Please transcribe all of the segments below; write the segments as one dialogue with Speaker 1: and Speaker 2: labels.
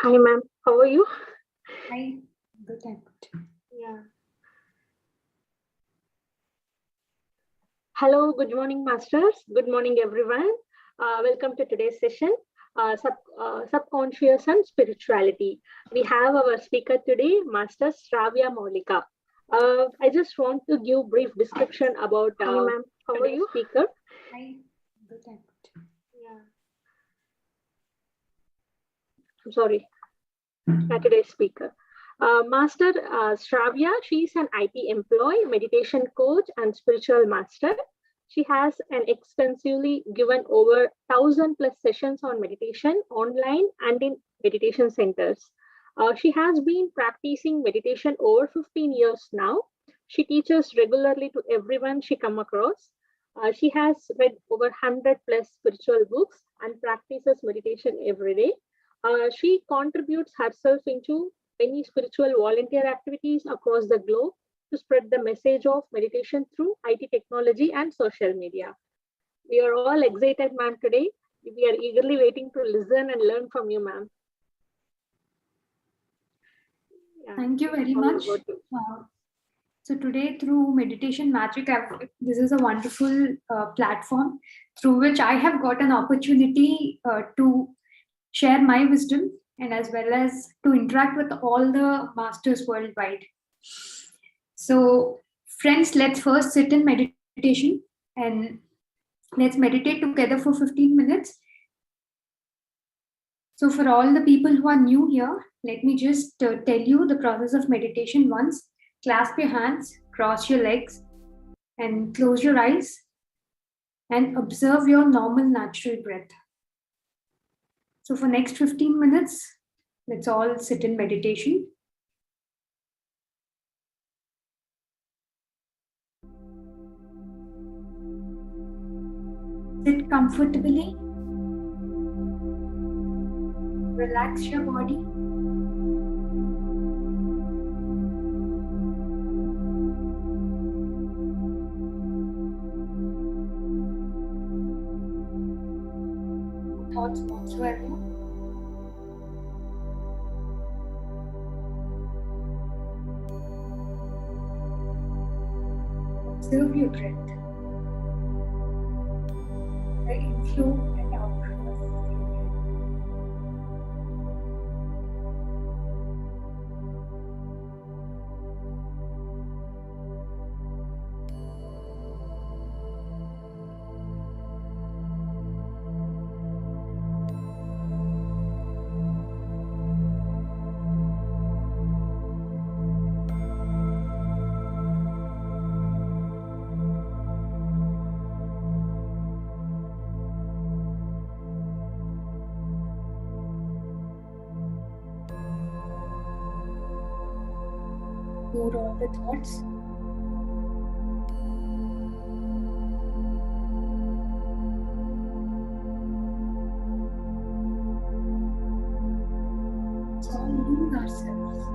Speaker 1: Hi, ma'am. How are you?
Speaker 2: Hi, good. I'm good.
Speaker 1: Yeah. Hello, good morning, masters. Good morning, everyone. Welcome to today's session, Subconscious and Spirituality. We have our speaker today, Master Sravya Maulika. I just want to give brief description about
Speaker 2: Hi, ma'am.
Speaker 1: How are you? Speaker.
Speaker 2: Hi, good. I'm good.
Speaker 1: Yeah. I'm sorry. Today's speaker. Master Sravya, she is an IT employee, meditation coach, and spiritual master. She has an extensively given over 1,000+ sessions on meditation online and in meditation centers. She has been practicing meditation over 15 years now. She teaches regularly to everyone she come across. She has read over 100+ spiritual books and practices meditation every day. She contributes herself into many spiritual volunteer activities across the globe to spread the message of meditation through IT technology and social media. We are all excited, ma'am, today. We are eagerly waiting to listen and learn from you, ma'am.
Speaker 2: Yeah. Thank you very much. So today, through Meditation Magic, this is a wonderful platform through which I have got an opportunity to share my wisdom and as well as to interact with all the masters worldwide. So, friends, let's first sit in meditation and let's meditate together for 15 minutes. So, for all the people who are new here, let me just tell you the process of meditation once. Clasp your hands, cross your legs, and close your eyes and observe your normal natural breath. So, for next 15 minutes, let's all sit in meditation. Sit comfortably. Relax your body. No thoughts whatsoever. Observe your breath. The inflow and outflow of your breath. Ignore all the thoughts. Let's all lose ourselves in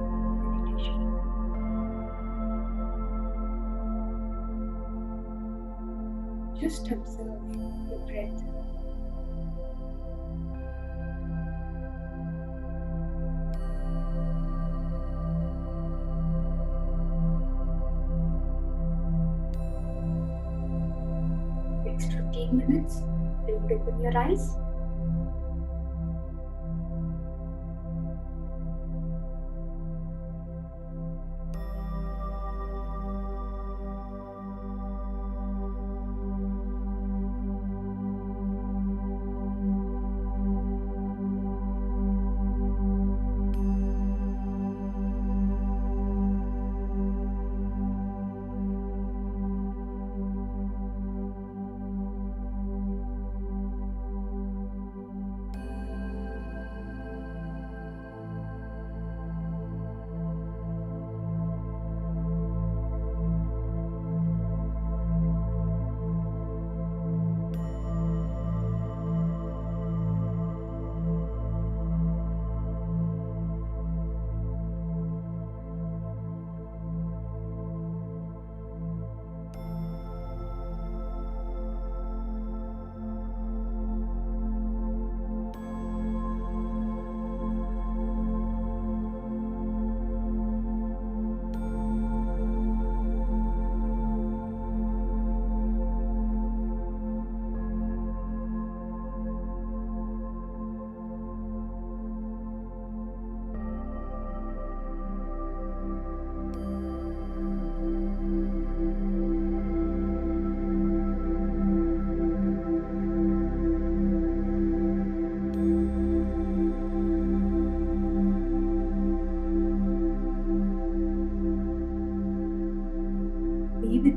Speaker 2: meditation. Just observe your breath. Next 15 minutes, don't open your eyes.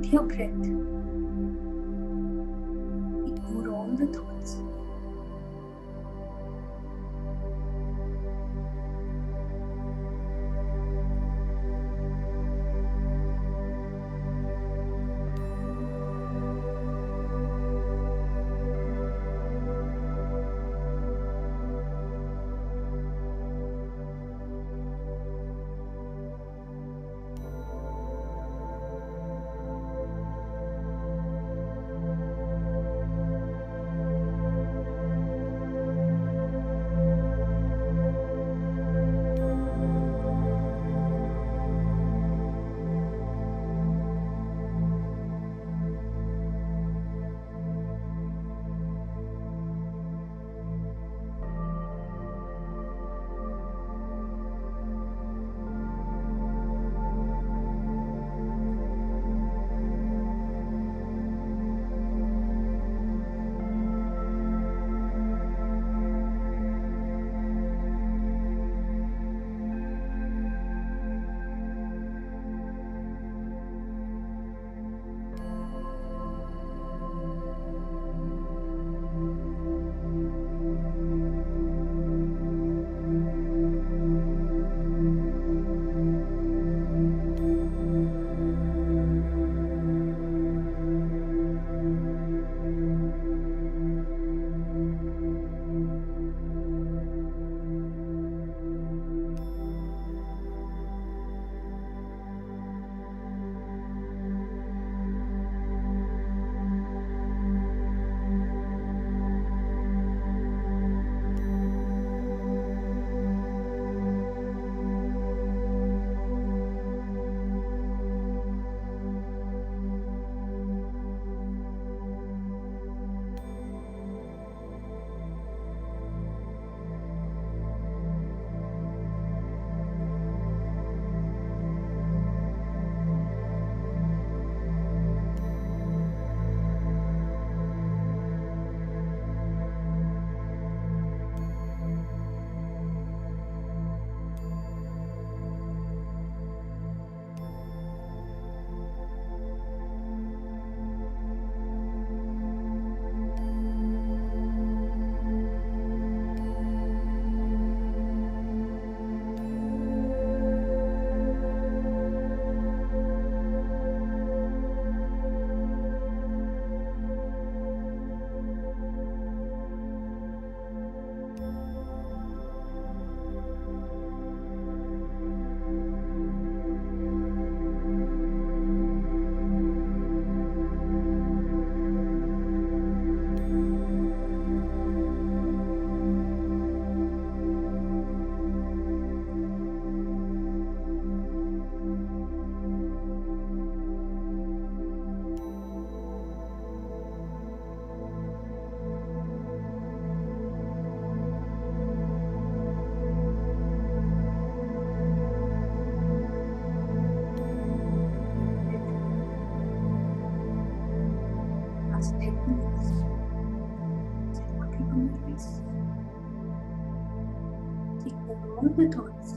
Speaker 2: with your breath. Ignore all the thoughts. All the thoughts.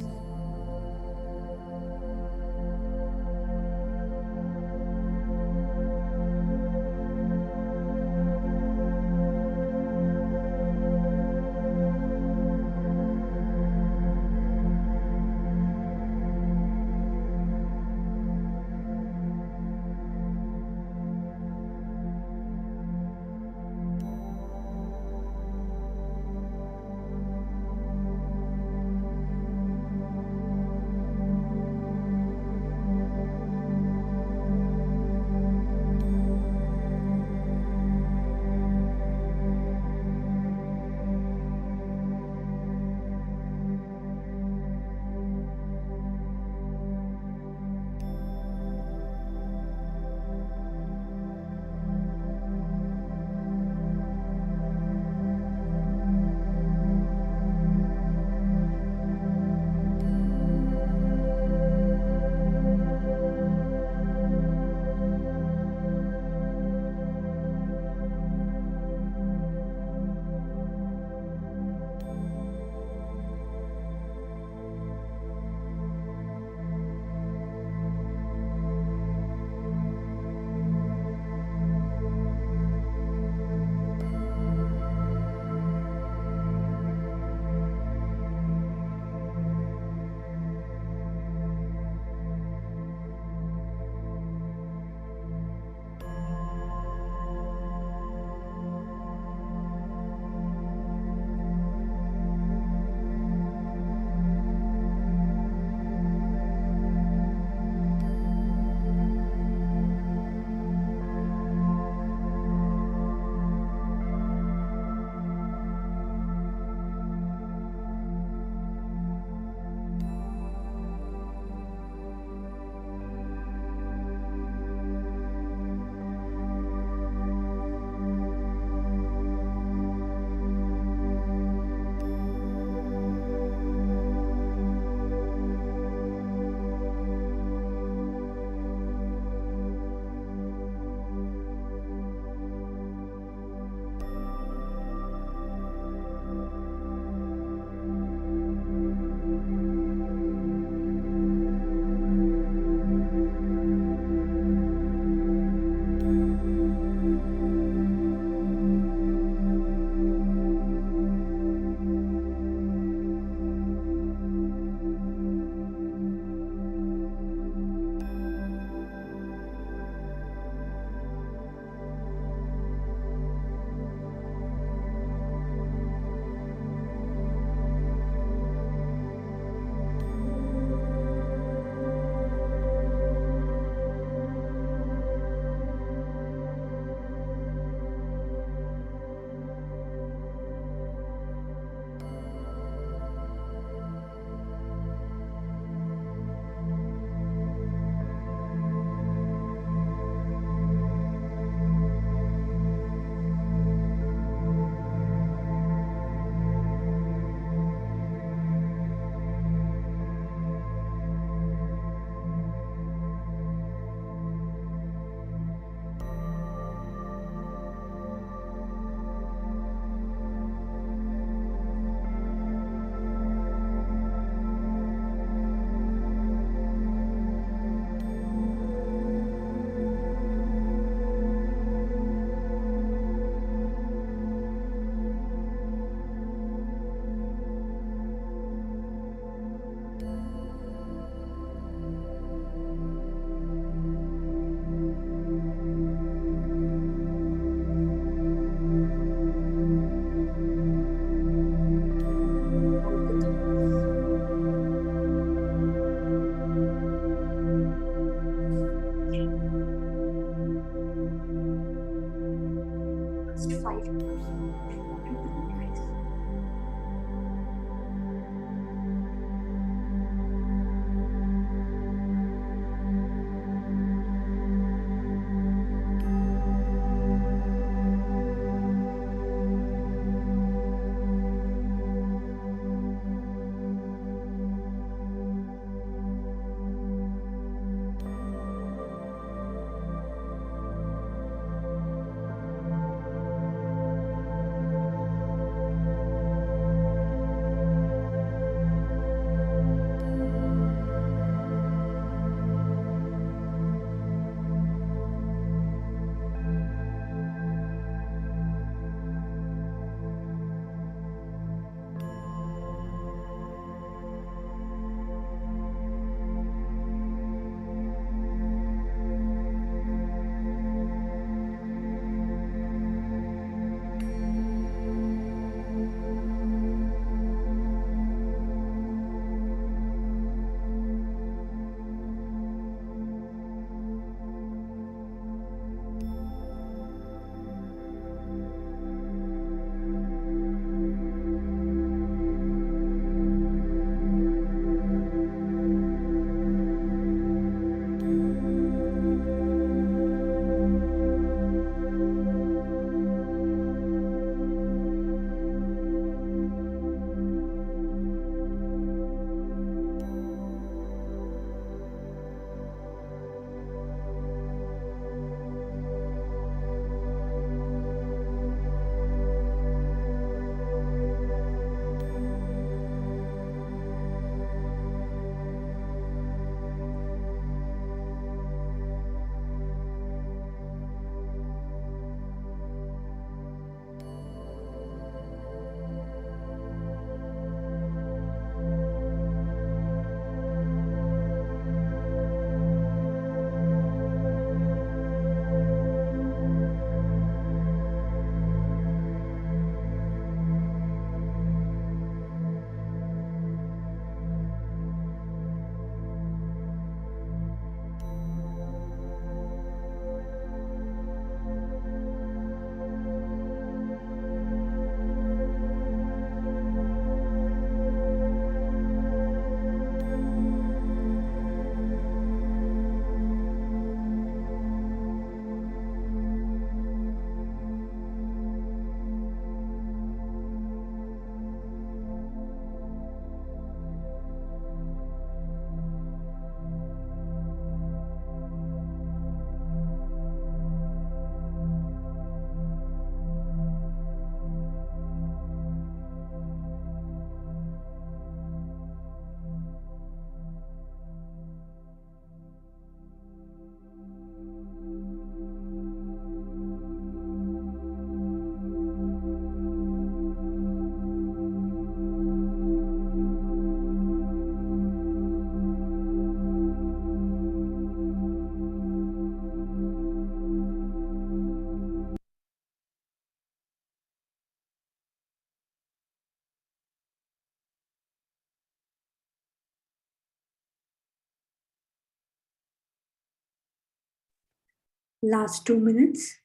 Speaker 2: Last 2 minutes.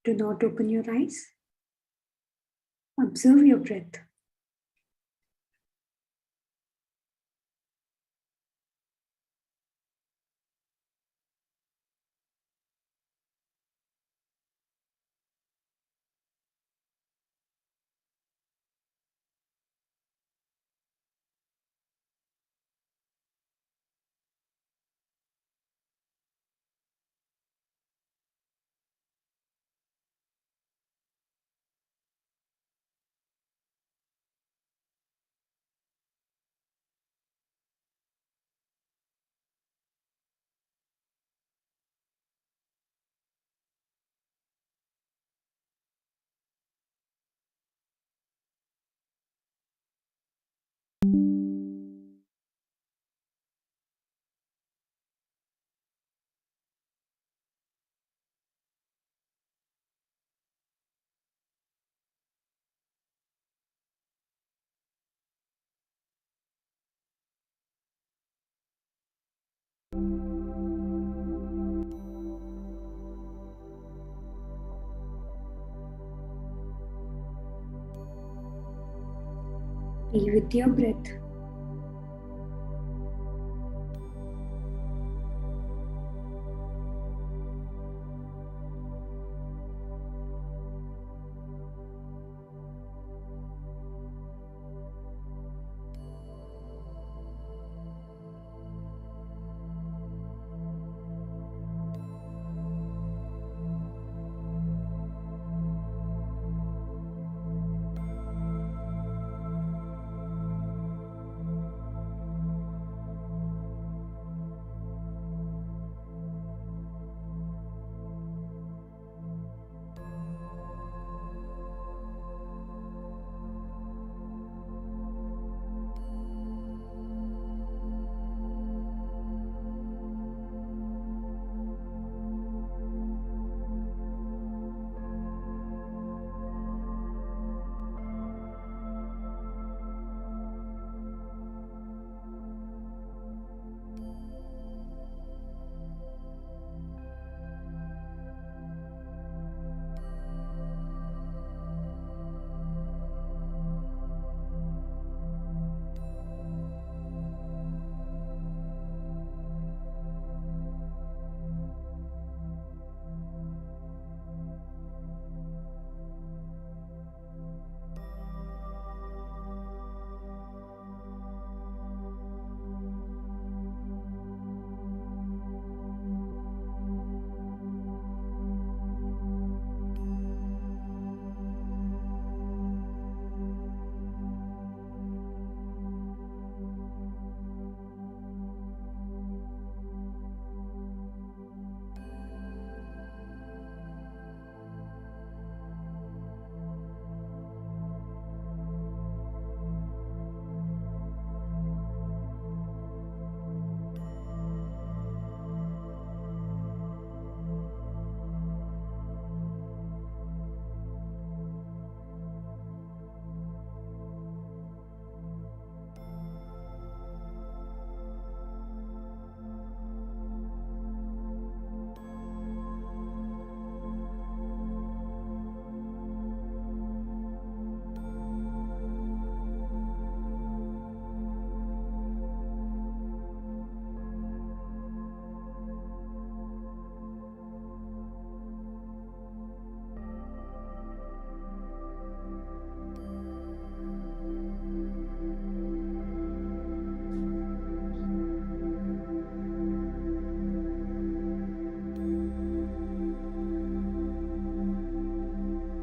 Speaker 2: Do not open your eyes. Observe your breath. Be with your breath.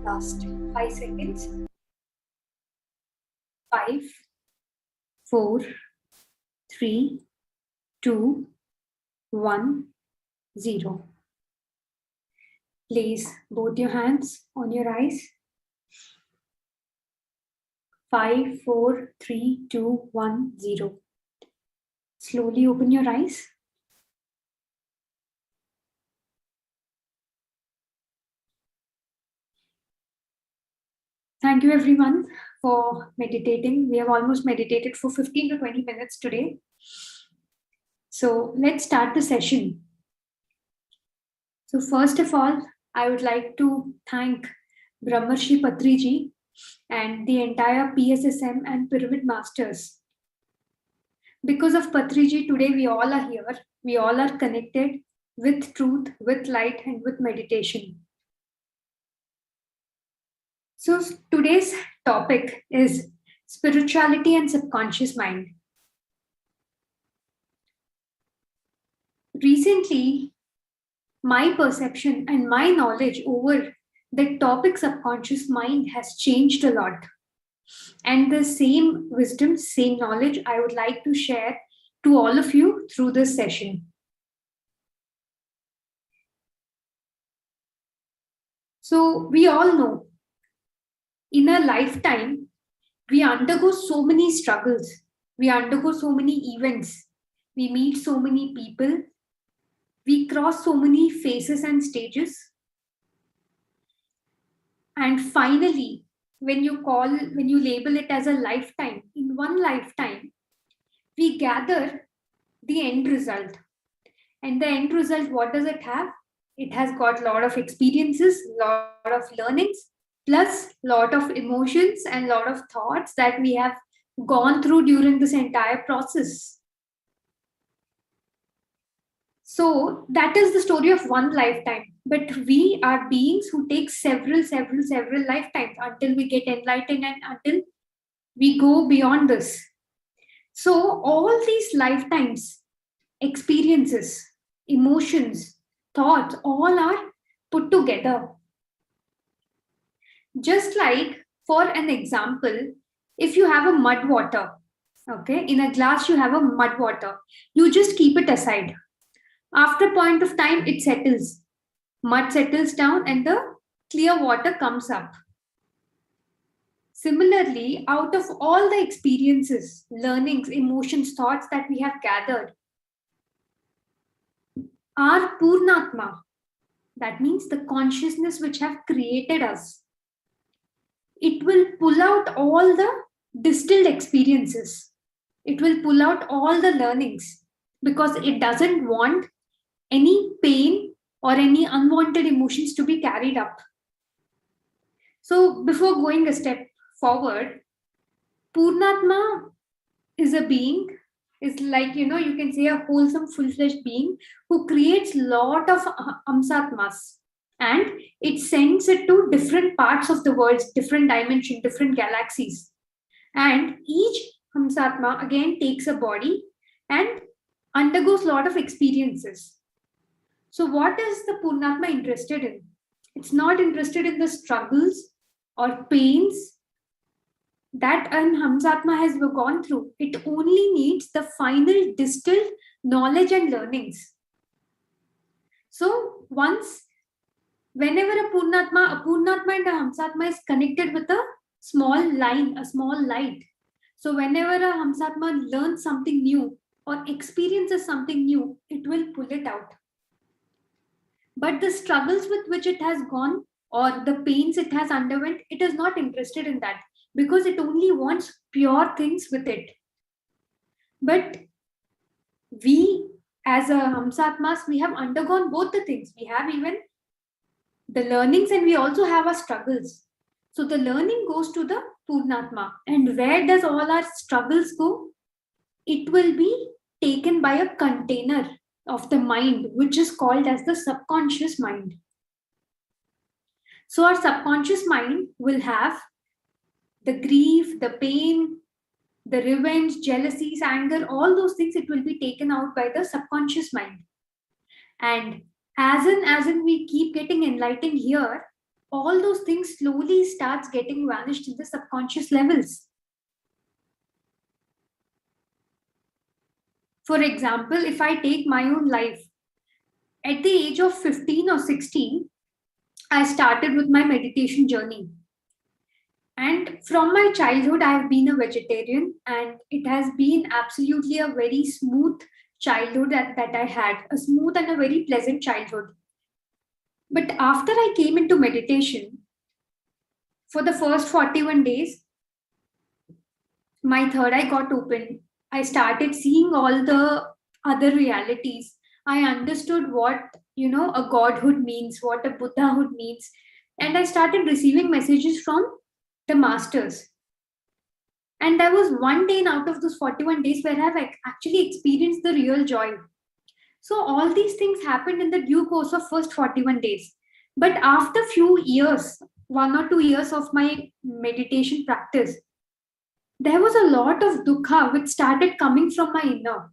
Speaker 2: Last 5 seconds. 5, 4, 3, 2, 1, 0. Place both your hands on your eyes. 5, 4, 3, 2, 1, 0. Slowly open your eyes. Thank you everyone for meditating. We have almost meditated for 15 to 20 minutes today. So let's start the session. So first of all, I would like to thank Brahmarshi Patriji and the entire PSSM and Pyramid Masters. Because of Patriji, today we all are here. We all are connected with truth, with light, and with meditation. So today's topic is spirituality and subconscious mind. Recently, my perception and my knowledge over the topic subconscious mind has changed a lot. And the same wisdom, same knowledge I would like to share to all of you through this session. So we all know in a lifetime, we undergo so many struggles. We undergo so many events. We meet so many people. We cross so many phases and stages. And finally, when you label it as a lifetime, in one lifetime, we gather the end result. And the end result, what does it have? It has got a lot of experiences, a lot of learnings, plus a lot of emotions and a lot of thoughts that we have gone through during this entire process. So that is the story of one lifetime. But we are beings who take several lifetimes until we get enlightened and until we go beyond this. So all these lifetimes, experiences, emotions, thoughts, all are put together. Just like, for an example, if you have a mud water, okay, in a glass you have a mud water, you just keep it aside. After a point of time, it settles. Mud settles down and the clear water comes up. Similarly, out of all the experiences, learnings, emotions, thoughts that we have gathered, our Purnatma, that means the consciousness which have created us, it will pull out all the distilled experiences. It will pull out all the learnings because it doesn't want any pain or any unwanted emotions to be carried up. So before going a step forward, Purnatma is a being, is like, you can say a wholesome, full-fledged being who creates lot of Amsatmas, and it sends it to different parts of the world, different dimensions, different galaxies. And each Hamsatma again takes a body and undergoes a lot of experiences. So what is the Purnatma interested in? It's not interested in the struggles or pains that an Hamsatma has gone through. It only needs the final distilled knowledge and learnings. So whenever a Purnatma and a Hamsatma is connected with a small line, a small light. So whenever a Hamsatma learns something new or experiences something new, it will pull it out. But the struggles with which it has gone or the pains it has underwent, it is not interested in that because it only wants pure things with it. But we as a Hamsatmas, we have undergone both the things. We have even the learnings and we also have our struggles. So the learning goes to the Purnatma. And where does all our struggles go? It will be taken by a container of the mind, which is called as the subconscious mind. So our subconscious mind will have the grief, the pain, the revenge, jealousies, anger, all those things, it will be taken out by the subconscious mind. And as in we keep getting enlightened here, all those things slowly starts getting vanished in the subconscious levels. For example, if I take my own life, at the age of 15 or 16, I started with my meditation journey. And from my childhood, I have been a vegetarian, and it has been absolutely a very smooth childhood that I had, a smooth and a very pleasant childhood. But after I came into meditation, for the first 41 days, my third eye got opened. I started seeing all the other realities. I understood what a godhood means, what a Buddhahood means. And I started receiving messages from the masters. And there was one day out of those 41 days where I've actually experienced the real joy. So all these things happened in the due course of first 41 days. But after few years, 1 or 2 years of my meditation practice, there was a lot of dukkha which started coming from my inner.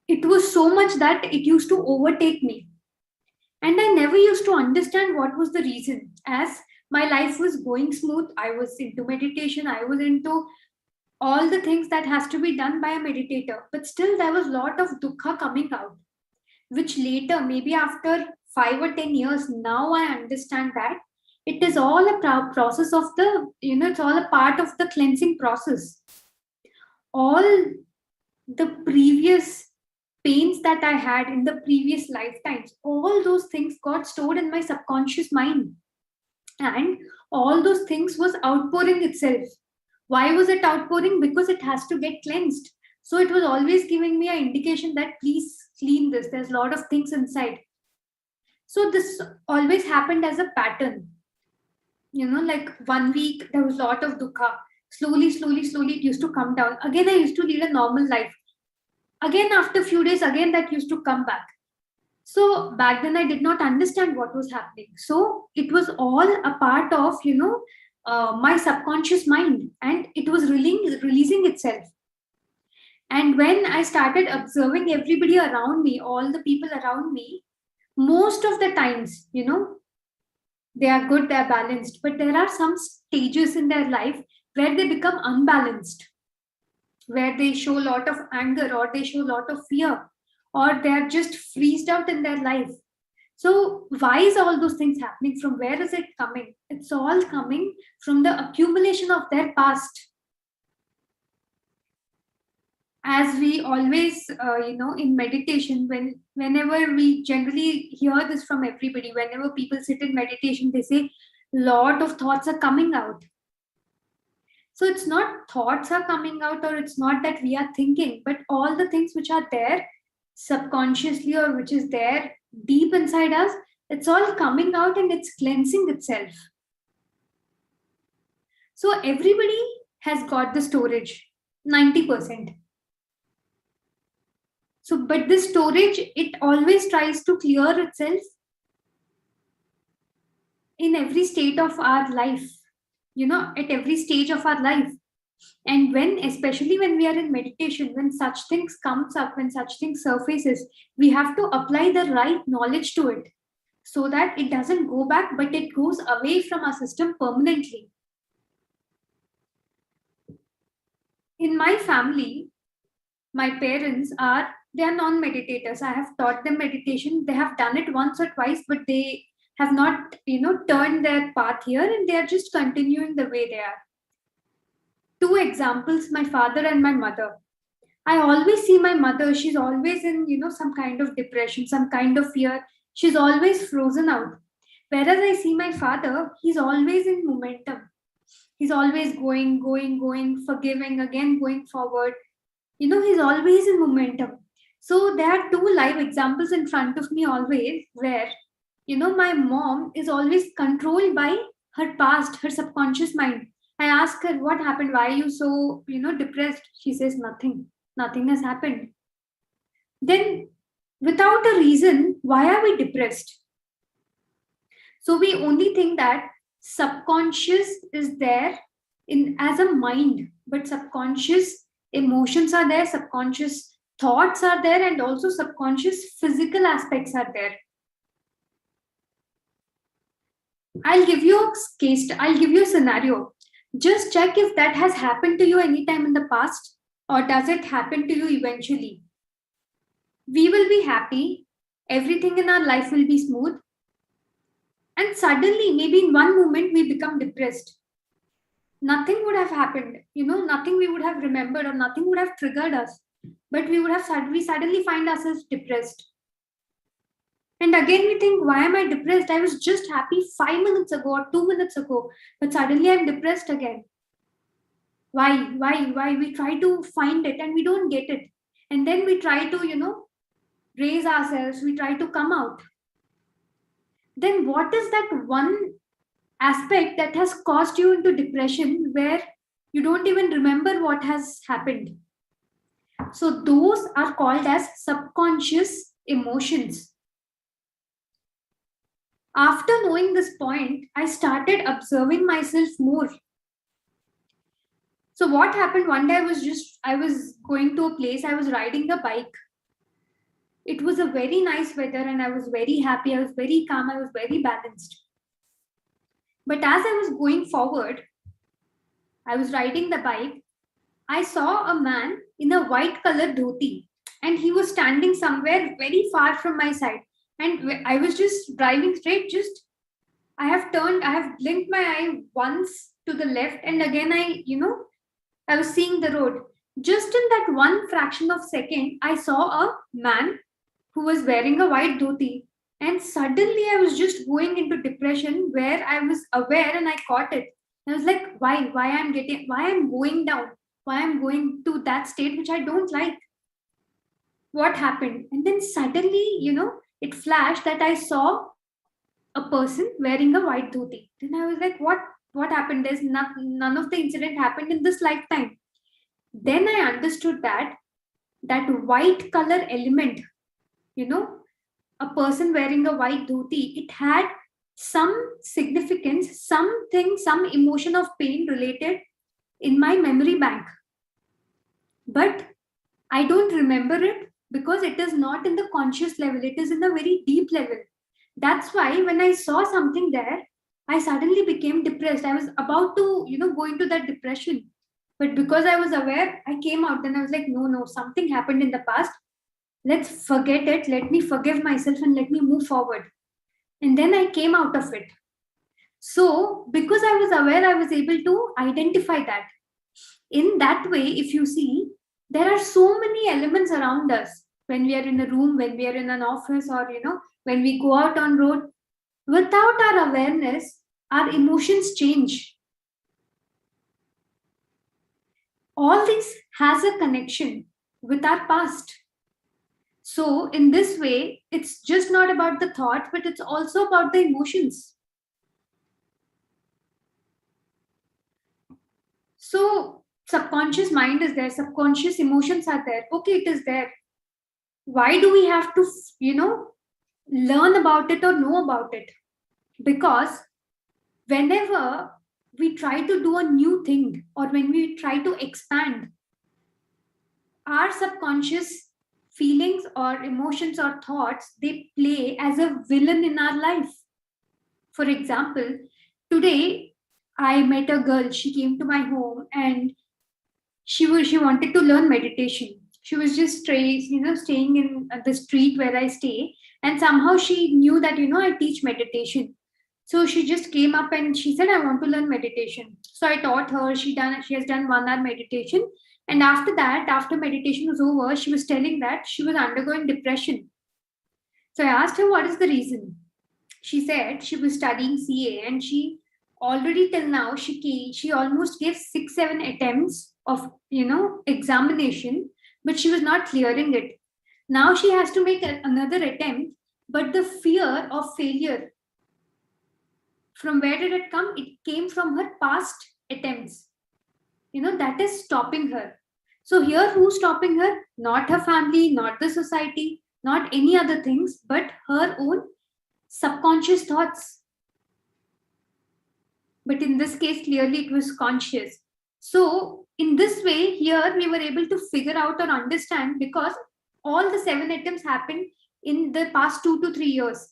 Speaker 2: It was so much that it used to overtake me. And I never used to understand what was the reason. As my life was going smooth, I was into meditation, I was into all the things that has to be done by a meditator. But still there was a lot of dukkha coming out, which later, maybe after 5 or 10 years, now I understand that it is all a process of it's all a part of the cleansing process. All the previous pains that I had in the previous lifetimes, all those things got stored in my subconscious mind. And all those things was outpouring itself. Why was it outpouring? Because it has to get cleansed. So it was always giving me an indication that please clean this. There's a lot of things inside. So this always happened as a pattern. Like 1 week, there was a lot of dukkha. Slowly, it used to come down. Again, I used to lead a normal life. Again, after a few days, again that used to come back. So back then I did not understand what was happening. So it was all a part of, my subconscious mind, and it was releasing itself. And when I started observing everybody around me, all the people around me, most of the times, they are good, they're balanced, but there are some stages in their life where they become unbalanced, where they show a lot of anger, or they show a lot of fear, or they're just freezed out in their life. So why is all those things happening? From where is it coming? It's all coming from the accumulation of their past. As we always, in meditation, whenever we generally hear this from everybody, whenever people sit in meditation, they say lot of thoughts are coming out. So it's not thoughts are coming out, or it's not that we are thinking, but all the things which are there subconsciously, or which is there deep inside us, it's all coming out and it's cleansing itself. So everybody has got the storage, 90%. So, but this storage, it always tries to clear itself in every state of our life, at every stage of our life. And especially when we are in meditation, when such things comes up, when such things surfaces, we have to apply the right knowledge to it, so that it doesn't go back, but it goes away from our system permanently. In my family, my parents they are non-meditators. I have taught them meditation. They have done it once or twice, but they have not, turned their path here, and they are just continuing the way they are. 2 examples, my father and my mother. I always see my mother, she's always in, some kind of depression, some kind of fear. She's always frozen out. Whereas I see my father, he's always in momentum. He's always going, forgiving, again going forward. He's always in momentum. So there are 2 live examples in front of me always, where, my mom is always controlled by her past, her subconscious mind. I ask her, what happened? Why are you so, depressed? She says, nothing. Nothing has happened. Then, without a reason, why are we depressed? So we only think that subconscious is there as a mind, but subconscious emotions are there, subconscious thoughts are there, and also subconscious physical aspects are there. I'll give you a scenario. Just check if that has happened to you anytime in the past, or does it happen to you eventually. We will be happy, everything in our life will be smooth, and suddenly, maybe in one moment, we become depressed. Nothing would have happened, nothing we would have remembered, or nothing would have triggered us, but we suddenly find ourselves depressed. And again we think, why am I depressed? I was just happy 5 minutes ago or 2 minutes ago, but suddenly I'm depressed again. Why? We try to find it and we don't get it. And then we try to, raise ourselves, we try to come out. Then what is that one aspect that has caused you into depression where you don't even remember what has happened? So those are called as subconscious emotions. After knowing this point, I started observing myself more. So what happened one day, I was going to a place, I was riding a bike. It was a very nice weather and I was very happy, I was very calm, I was very balanced. But as I was going forward, I was riding the bike, I saw a man in a white colored dhoti and he was standing somewhere very far from my side. And I was just driving straight, I have blinked my eye once to the left and again I was seeing the road. Just in that one fraction of second, I saw a man who was wearing a white dhoti. And suddenly I was just going into depression where I was aware and I caught it. I was like, why I'm going down, why I'm going to that state which I don't like. What happened? And then suddenly, it flashed that I saw a person wearing a white dhoti. Then I was like, what happened? There's none of the incident happened in this lifetime. Then I understood that white color element, a person wearing a white dhoti, it had some significance, something, some emotion of pain related in my memory bank. But I don't remember it because it is not in the conscious level, it is in a very deep level. That's why when I saw something there, I suddenly became depressed. I was about to, go into that depression. But because I was aware, I came out. Then I was like, no, something happened in the past. Let's forget it. Let me forgive myself and let me move forward. And then I came out of it. So, because I was aware, I was able to identify that. In that way, if you see, there are so many elements around us when we are in a room, when we are in an office, or when we go out on road. Without our awareness, our emotions change. All this has a connection with our past. So in this way, it's just not about the thought, but it's also about the emotions. So subconscious mind is there, subconscious emotions are there. Okay, it is there. Why do we have to, learn about it or know about it? Because whenever we try to do a new thing or when we try to expand, our subconscious feelings or emotions or thoughts, they play as a villain in our life. For example, today I met a girl, she came to my home and she wanted to learn meditation. She was just staying in the street where I stay, and somehow she knew that I teach meditation. So she just came up and she said, I want to learn meditation. So I taught her. She has done 1 hour meditation, and after that, after meditation was over, she was telling that she was undergoing depression. So I asked her, what is the reason? She said she was studying CA and she already till now she almost gave 6-7 attempts of examination, but she was not clearing it. Now she has to make another attempt, but the fear of failure, from where did it come? It came from her past attempts. That is stopping her. So here, who's stopping her? Not her family, not the society, not any other things, but her own subconscious thoughts. But in this case, clearly it was conscious. So in this way, here we were able to figure out or understand, because all the 7 attempts happened in the past 2 to 3 years.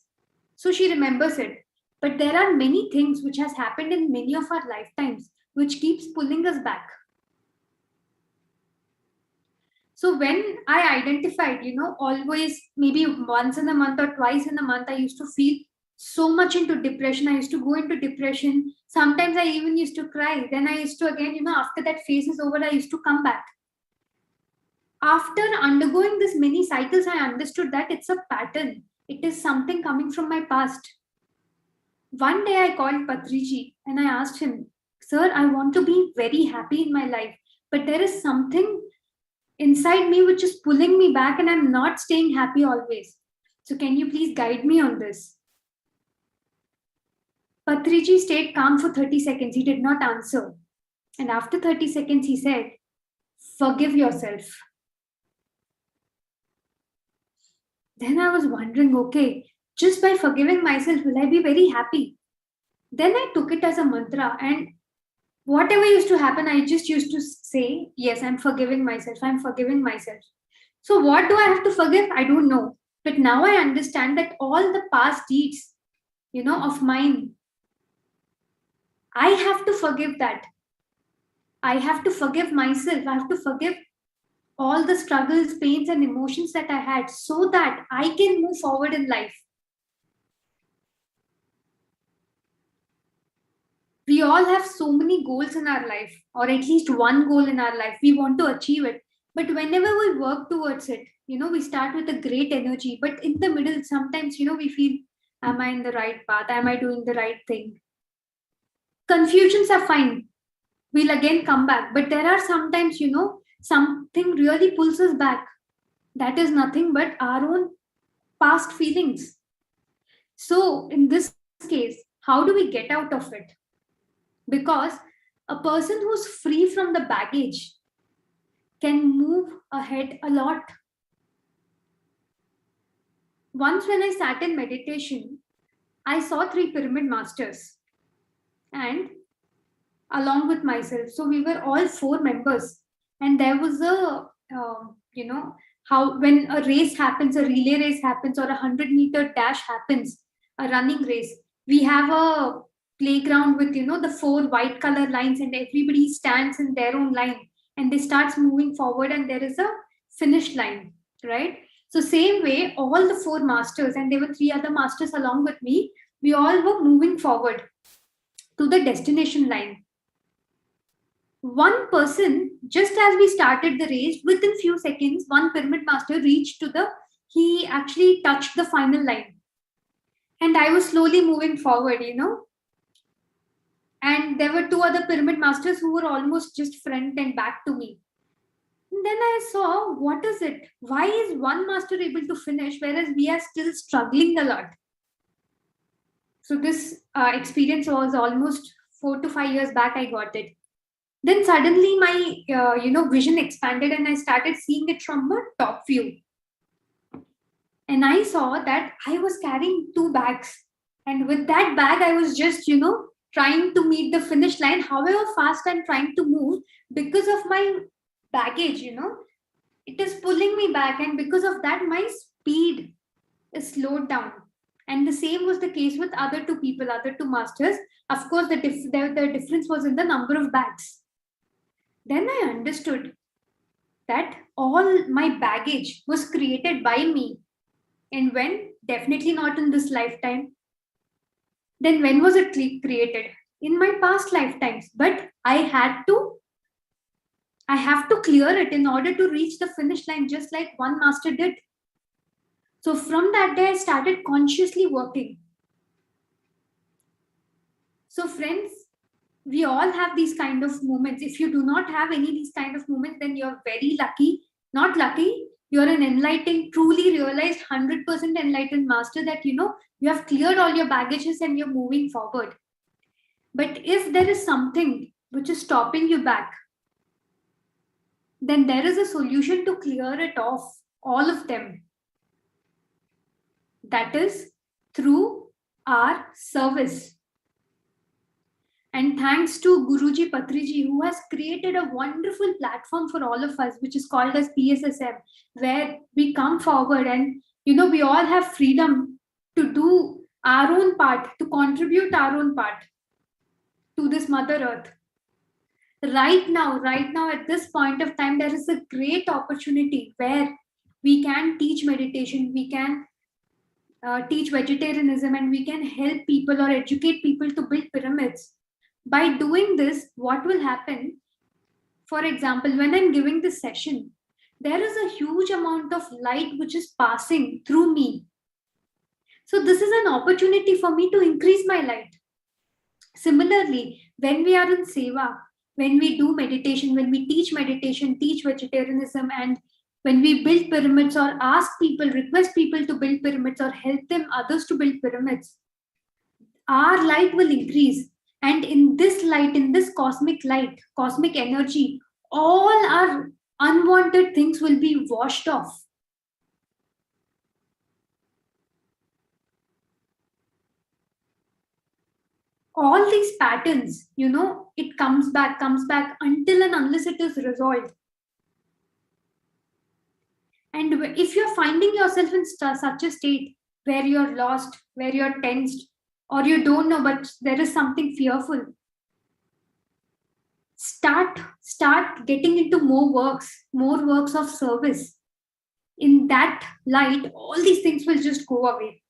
Speaker 2: So she remembers it. But there are many things which has happened in many of our lifetimes, which keeps pulling us back. So when I identified, always maybe once in a month or twice in a month, I used to feel so much into depression. I used to go into depression. Sometimes I even used to cry. Then I used to again, after that phase is over, I used to come back. After undergoing this many cycles, I understood that it's a pattern. It is something coming from my past. One day I called Patriji and I asked him, Sir, I want to be very happy in my life, but there is something inside me which is pulling me back, and I'm not staying happy always. So can you please guide me on this? Patriji stayed calm for 30 seconds. He did not answer. And after 30 seconds, he said, forgive yourself. Then I was wondering, okay, just by forgiving myself, will I be very happy? Then I took it as a mantra, and whatever used to happen, I just used to say, yes, I'm forgiving myself. I'm forgiving myself. So what do I have to forgive? I don't know. But now I understand that all the past deeds, of mine, I have to forgive that. I have to forgive myself. I have to forgive all the struggles, pains, and emotions that I had so that I can move forward in life. We all have so many goals in our life, or at least one goal in our life. We want to achieve it. But whenever we work towards it, we start with a great energy. But in the middle, sometimes, we feel, am I in the right path? Am I doing the right thing? Confusions are fine. We'll again come back. But there are sometimes, something really pulls us back. That is nothing but our own past feelings. So in this case, how do we get out of it? Because a person who's free from the baggage can move ahead a lot. Once when I sat in meditation, I saw 3 pyramid masters and along with myself. So we were all 4 members, and there was a, how when a race happens, a relay race happens, or a 100-meter dash happens, a running race, we have a playground with, the 4 white color lines, and everybody stands in their own line and they start moving forward, and there is a finish line, right? So same way, all the 4 masters, and there were 3 other masters along with me, we all were moving forward to the destination line. One person, just as we started the race, within few seconds, one pyramid master reached to he actually touched the final line. And I was slowly moving forward, And there were 2 other pyramid masters who were almost just front and back to me. And then I saw, what is it? Why is one master able to finish, whereas we are still struggling a lot? So this experience was almost 4 to 5 years back, I got it. Then suddenly my vision expanded, and I started seeing it from a top view. And I saw that I was carrying 2 bags. And with that bag, I was just, trying to meet the finish line. However fast I'm trying to move, because of my baggage, it is pulling me back. And because of that, my speed is slowed down. And the same was the case with other 2 people, other 2 masters. Of course, the difference was in the number of bags. Then I understood that all my baggage was created by me. And when? Definitely not in this lifetime. Then when was it created? In my past lifetimes. But I have to clear it in order to reach the finish line, just like one master did. So from that day, I started consciously working. So friends, we all have these kind of moments. If you do not have any of these kind of moments, then you're very lucky. Not lucky, you're an enlightened, truly realized 100% enlightened master, that you have cleared all your baggages and you're moving forward. But if there is something which is stopping you back, then there is a solution to clear it off, all of them. That is through our service. And thanks to Guruji Patriji, who has created a wonderful platform for all of us, which is called as PSSM, where we come forward and, we all have freedom to do our own part, to contribute our own part to this Mother Earth. Right now, at this point of time, there is a great opportunity where we can teach meditation, we can teach vegetarianism, and we can help people or educate people to build pyramids. By doing this, what will happen? For example, when I'm giving this session, there is a huge amount of light which is passing through me. So this is an opportunity for me to increase my light. Similarly, when we are in seva, when we do meditation, when we teach meditation, teach vegetarianism, and when we build pyramids or ask people, request people to build pyramids or help them others to build pyramids, our light will increase. And in this light, in this cosmic light, cosmic energy, all our unwanted things will be washed off. All these patterns, it comes back until and unless it is resolved. And if you're finding yourself in such a state where you're lost, where you're tensed, or you don't know, but there is something fearful, start getting into more works of service. In that light, all these things will just go away.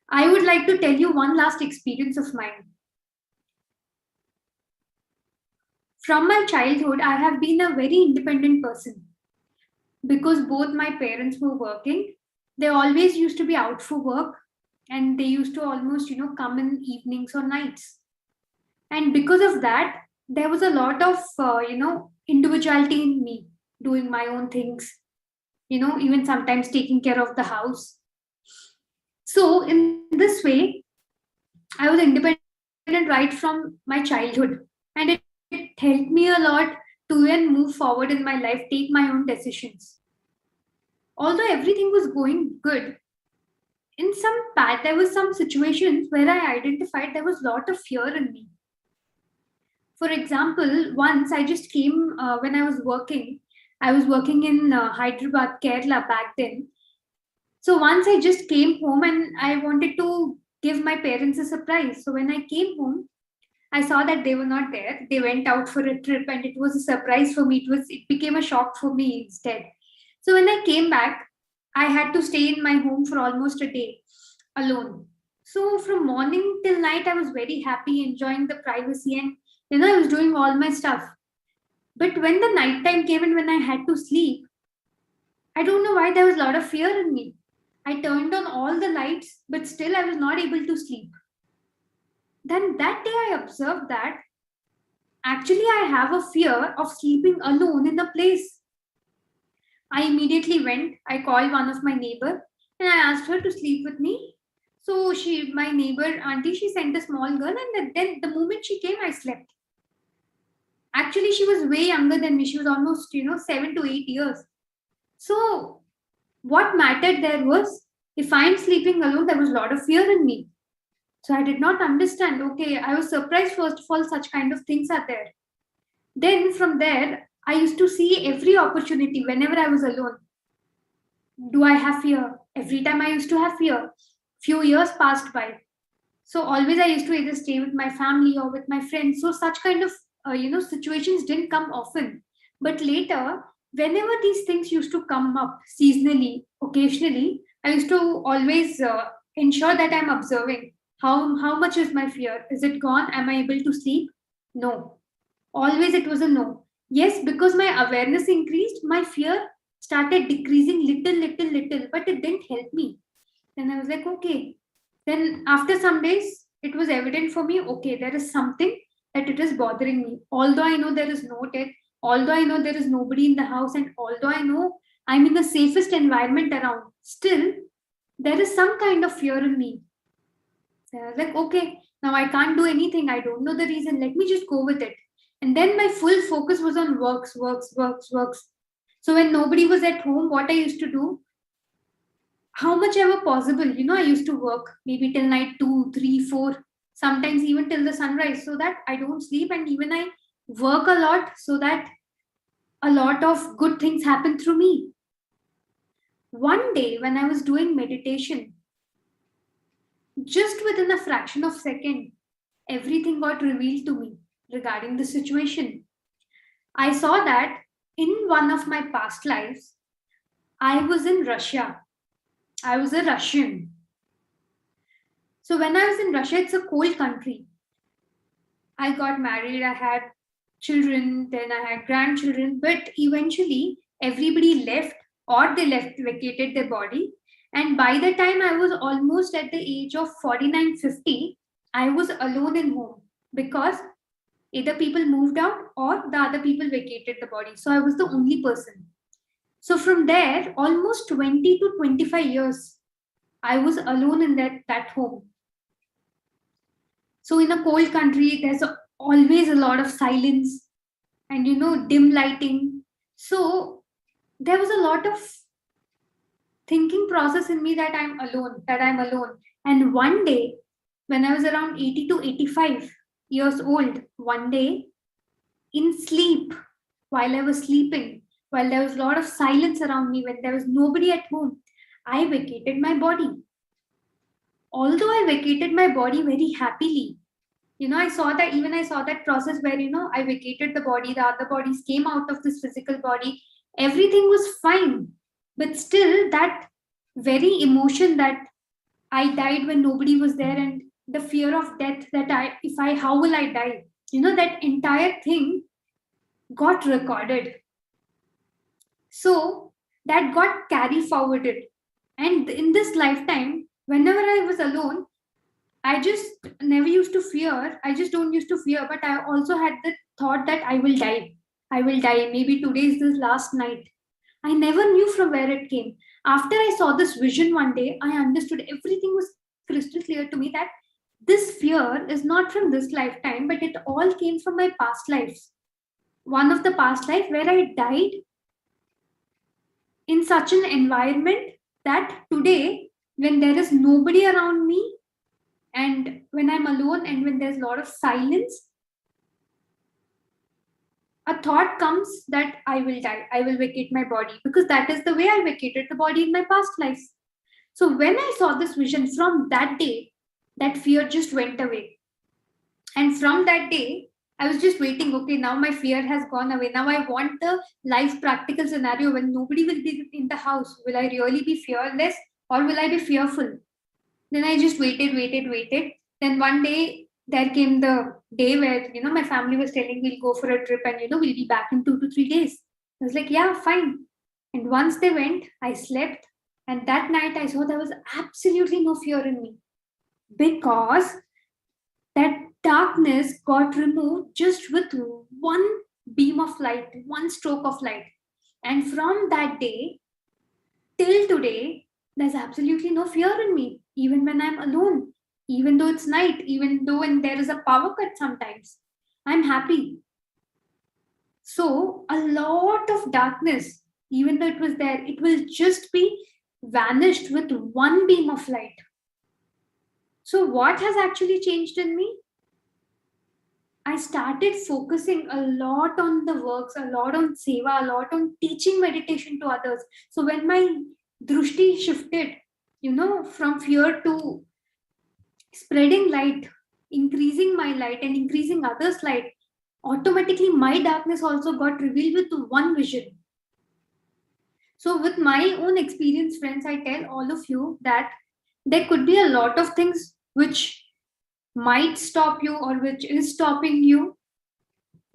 Speaker 2: I would like to tell you one last experience of mine. From my childhood, I have been a very independent person. Because both my parents were working, they always used to be out for work, and they used to almost, come in evenings or nights. And because of that, there was a lot of, individuality in me, doing my own things, even sometimes taking care of the house. So in this way, I was independent right from my childhood, and it helped me a lot to then move forward in my life, take my own decisions. Although everything was going good, in some part there was some situations where I identified there was a lot of fear in me. For example, once I just came when I was working in Hyderabad, Kerala back then. So once I just came home and I wanted to give my parents a surprise. So when I came home, I saw that they were not there. They went out for a trip, and it was a surprise for me. It became a shock for me instead. So when I came back, I had to stay in my home for almost a day alone. So from morning till night, I was very happy, enjoying the privacy, and I was doing all my stuff. But when the night time came and when I had to sleep, I don't know why there was a lot of fear in me. I turned on all the lights, but still I was not able to sleep. Then that day I observed that actually I have a fear of sleeping alone in a place. I immediately went, I called one of my neighbor and I asked her to sleep with me. So my neighbor auntie, she sent a small girl, and then the moment she came, I slept. Actually, she was way younger than me. She was almost, 7 to 8 years. So what mattered there was, if I'm sleeping alone, there was a lot of fear in me. So I did not understand. Okay, I was surprised first of all, such kind of things are there. Then from there, I used to see every opportunity whenever I was alone. Do I have fear? Every time I used to have fear. Few years passed by. So always I used to either stay with my family or with my friends. So such kind of situations didn't come often. But later, whenever these things used to come up seasonally, occasionally, I used to always ensure that I'm observing how much is my fear. Is it gone? Am I able to sleep? No. Always it was a no. Yes, because my awareness increased, my fear started decreasing little, but it didn't help me. Then I was like, okay. Then after some days, it was evident for me, okay, there is something that it is bothering me. Although I know there is no death, although I know there is nobody in the house, and although I know I'm in the safest environment around, still there is some kind of fear in me. So I was like, okay, now I can't do anything. I don't know the reason. Let me just go with it. And then my full focus was on works. So when nobody was at home, what I used to do, how much ever possible, I used to work maybe till night 2, 3, 4, sometimes even till the sunrise, so that I don't sleep, and even I work a lot so that a lot of good things happen through me. One day when I was doing meditation, just within a fraction of a second, everything got revealed to me regarding the situation. I saw that in one of my past lives, I was in Russia. I was a Russian. So when I was in Russia, it's a cold country. I got married, I had children, then I had grandchildren, but eventually everybody left, or they vacated their body. And by the time I was almost at the age of 49, 50, I was alone in home. because either people moved out or the other people vacated the body. So I was the only person. So from there, almost 20 to 25 years, I was alone in that home. So in a cold country, there's always a lot of silence and dim lighting. So there was a lot of thinking process in me that I'm alone. And one day, when I was around 80 to 85 years old, one day in sleep, while I was sleeping, while there was a lot of silence around me, when there was nobody at home, I vacated my body. Although I vacated my body very happily, I saw that process where, I vacated the body, the other bodies came out of this physical body, everything was fine. But still, that very emotion that I died when nobody was there, and the fear of death that how will I die? That entire thing got recorded. So that got carry forwarded. And in this lifetime, whenever I was alone, I just never used to fear. I just don't used to fear, but I also had the thought that I will die. I will die. Maybe today is the last night. I never knew from where it came. After I saw this vision one day, I understood everything was crystal clear to me that this fear is not from this lifetime, but it all came from my past lives. One of the past life where I died in such an environment that today, when there is nobody around me, and when I'm alone and when there's a lot of silence, a thought comes that I will die, I will vacate my body, because that is the way I vacated the body in my past lives. So when I saw this vision, from that day, that fear just went away. And from that day, I was just waiting, okay, now my fear has gone away. Now I want the life practical scenario when nobody will be in the house. Will I really be fearless or will I be fearful? Then I just waited. Then one day there came the day where, my family was telling we'll go for a trip and, we'll be back in 2 to 3 days. I was like, yeah, fine. And once they went, I slept. And that night I saw there was absolutely no fear in me, because that darkness got removed just with one beam of light, one stroke of light. And from that day till today, there's absolutely no fear in me, even when I'm alone, even though it's night, even though when there is a power cut sometimes. I'm happy. So, a lot of darkness, even though it was there, it will just be vanished with one beam of light. So, what has actually changed in me? I started focusing a lot on the works, a lot on seva, a lot on teaching meditation to others. So when my drushti shifted, from fear to spreading light, increasing my light and increasing others' light, automatically my darkness also got revealed with one vision. So with my own experience, friends, I tell all of you that there could be a lot of things which might stop you or which is stopping you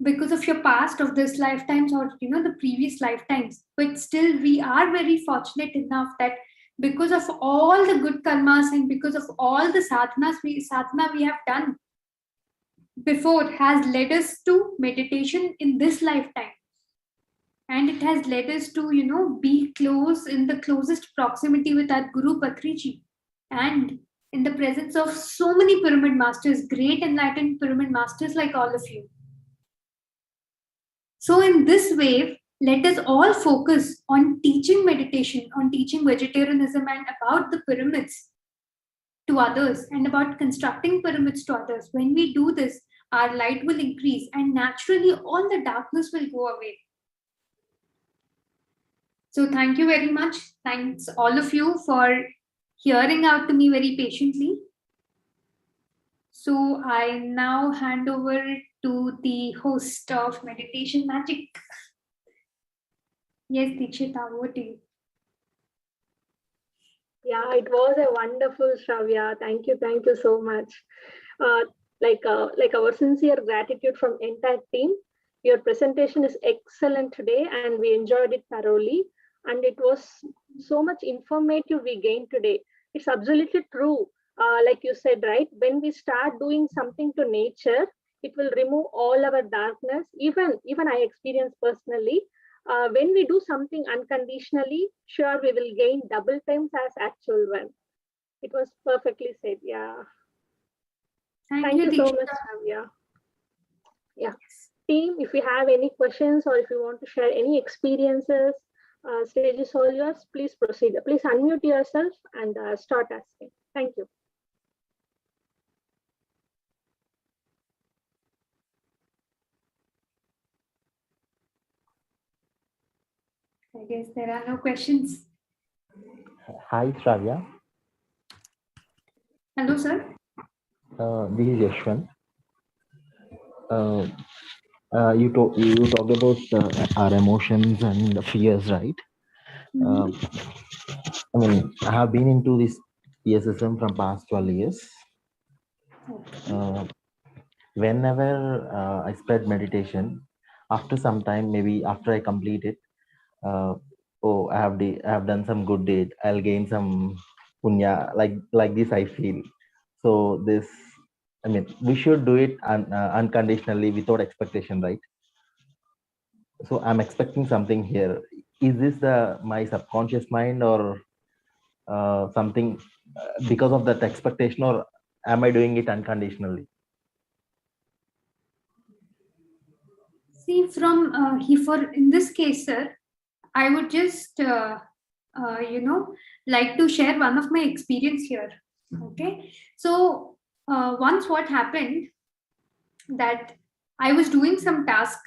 Speaker 2: because of your past, of this lifetimes, or the previous lifetimes. But still we are very fortunate enough that because of all the good karmas and because of all the sadhana we have done before, has led us to meditation in this lifetime, and it has led us to be close, in the closest proximity with our Guru Patriji, and in the presence of so many pyramid masters, great enlightened pyramid masters like all of you. So in this wave, let us all focus on teaching meditation, on teaching vegetarianism and about the pyramids to others and about constructing pyramids to others. When we do this, our light will increase and naturally all the darkness will go away. So thank you very much. Thanks all of you for hearing out to me very patiently. So I now hand over to the host of Meditation Magic. Yes, Dikshita, over to you.
Speaker 1: Yeah, it was a wonderful, Sravya. Thank you so much. Like our sincere gratitude from entire team. Your presentation is excellent today, and we enjoyed it thoroughly. And it was so much informative we gained today. It's absolutely true. Like you said, right? When we start doing something to nature, It will remove all our darkness. Even I experienced personally. When we do something unconditionally, sure we will gain double times as actual one. It was perfectly said. Yeah. Thank you so much, Sravya. Yeah. Team, if you have any questions or if you want to share any experiences, stage is all yours. Please proceed. Please unmute yourself and start asking. Thank you.
Speaker 2: I guess there are no questions.
Speaker 3: Hi, Sravya.
Speaker 2: Hello, sir.
Speaker 3: This is Yashwant. You talked about our emotions and fears, right? I mean, I have been into this PSSM from past 12 years. Whenever I spread meditation, after some time, maybe after I complete it, oh, I have done some good deed. I'll gain some punya. Like this, I feel. So this, I mean, we should do it unconditionally without expectation, right? So I'm expecting something here. Is this the my subconscious mind or something because of that expectation, or am I doing it unconditionally?
Speaker 2: See, from for in this case, sir, I would just like to share one of my experience here. Okay, so once what happened that I was doing some task,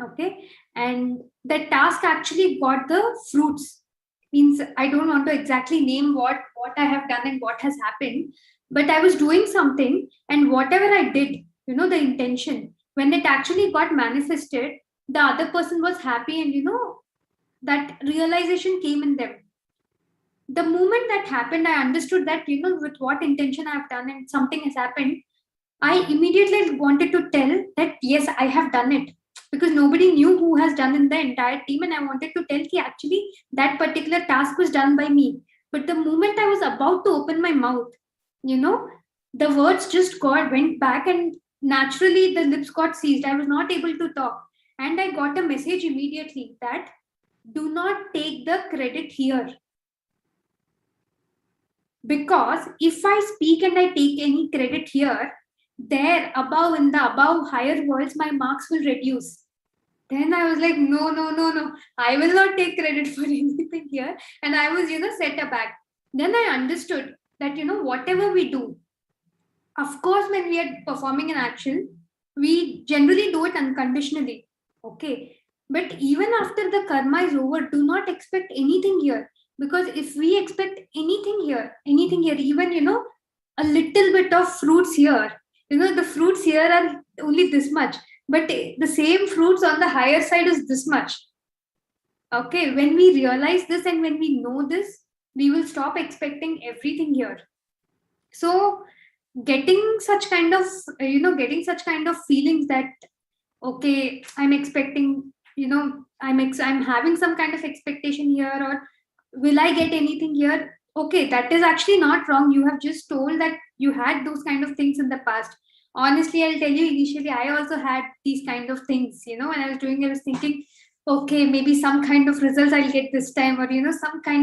Speaker 2: okay, and that task actually got the fruits. Means I don't want to exactly name what I have done and what has happened, but I was doing something, and whatever I did, the intention, when it actually got manifested, the other person was happy, and that realization came in them. The moment that happened, I understood that with what intention I have done and something has happened. I immediately wanted to tell that yes, I have done it, because nobody knew who has done in the entire team, and I wanted to tell that actually that particular task was done by me. But the moment I was about to open my mouth, you know, the words just went back, and naturally the lips got seized. I was not able to talk, and I got a message immediately that do not take the credit here, because if I speak and I take any credit here, there above in the above higher worlds, my marks will reduce. Then I was like, no, no, no, no, I will not take credit for anything here. And I was, set aback. Then I understood that, whatever we do, of course, when we are performing an action, we generally do it unconditionally. Okay. But even after the karma is over, do not expect anything here. Because if we expect anything here, even, a little bit of fruits here, the fruits here are only this much, but the same fruits on the higher side is this much. Okay. When we realize this and when we know this, we will stop expecting everything here. So, getting such kind of feelings that okay, I'm expecting, I'm having some kind of expectation here, or will I get anything here? Okay, that is actually not wrong. You have just told that you had those kind of things in the past. Honestly, I'll tell you, initially I also had these kind of things. When I was doing it, I was thinking, okay, maybe some kind of results I'll get this time, or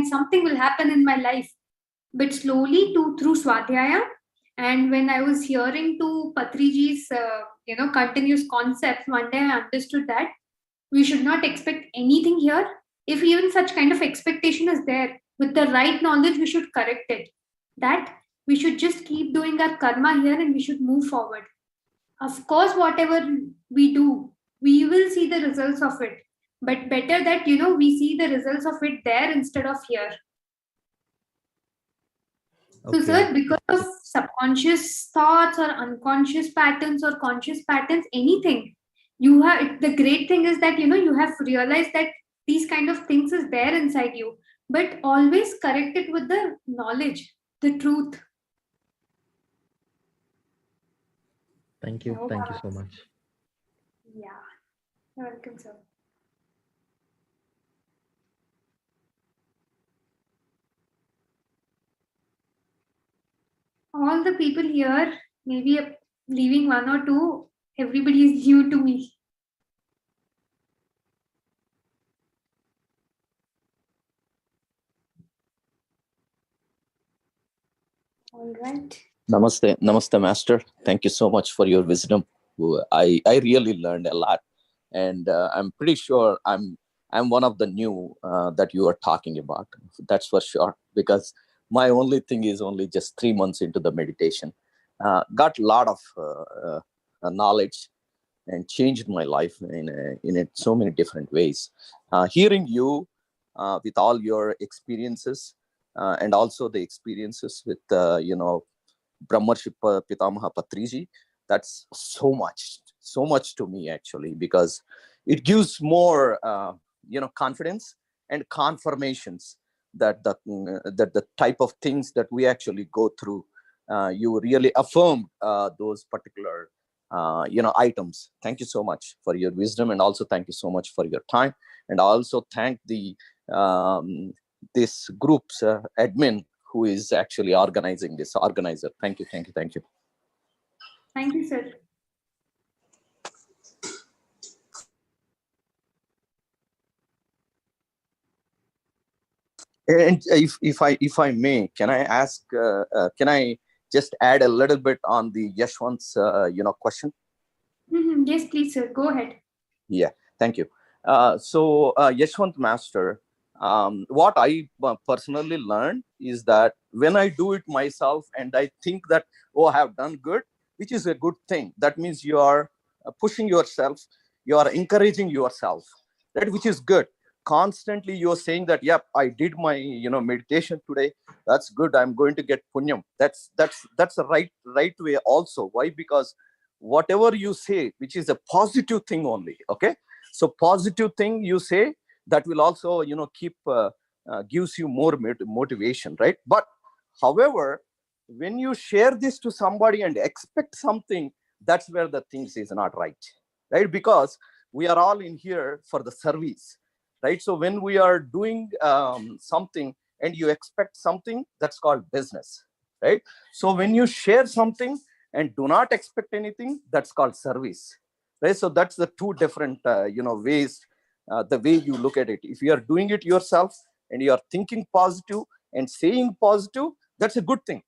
Speaker 2: something will happen in my life. But slowly through Swadhyaya, and when I was hearing to Patriji's, continuous concepts, one day I understood that we should not expect anything here. If even such kind of expectation is there, with the right knowledge, we should correct it. That we should just keep doing our karma here and we should move forward. Of course, whatever we do, we will see the results of it. But better that, we see the results of it there instead of here. So,
Speaker 3: Okay.
Speaker 2: sir, because of subconscious thoughts or unconscious patterns or conscious patterns, anything, you have the great thing is that you have realized that these kind of things is there inside you, but always correct it with the knowledge, the truth.
Speaker 3: Thank you. Thank you so much.
Speaker 2: Yeah, you're welcome, sir. All the people here, maybe leaving one or two Everybody is new to me. All right.
Speaker 4: Namaste, Master. Thank you so much for your wisdom. I really learned a lot, and I'm pretty sure I'm one of the new that you are talking about. That's for sure, because my only thing is only just 3 months into the meditation. Got a lot of knowledge and changed my life in so many different ways. Hearing you with all your experiences and also the experiences with Brahmarshi Pitamaha Patriji, that's so much to me actually, because it gives more confidence and confirmations that the type of things that we actually go through, you really affirmed those particular items. Thank you so much for your wisdom, and also thank you so much for your time, and also thank the this group's admin who is actually organizing this organizer. Thank you.
Speaker 2: Thank you, sir.
Speaker 4: And if I may, can I ask? Can I just add a little bit on the Yashwant's question?
Speaker 2: Mm-hmm. Yes, please, sir. Go ahead.
Speaker 4: Yeah, thank you. So Yashwant Master, what I personally learned is that when I do it myself and I think that, oh, I have done good, which is a good thing. That means you are pushing yourself, you are encouraging yourself, that which is good. Constantly you're saying that, yep, I did my meditation today. That's good. I'm going to get punyam. That's the right way also. Why? Because whatever you say, which is a positive thing only, okay? So positive thing you say, that will also keep gives you more motivation, right? But however, when you share this to somebody and expect something, that's where the things is not right? Because we are all in here for the service, right? So when we are doing something and you expect something, that's called business, right? So when you share something and do not expect anything, that's called service, right? So that's the two different ways, the way you look at it. If you are doing it yourself and you are thinking positive and saying positive, that's a good thing,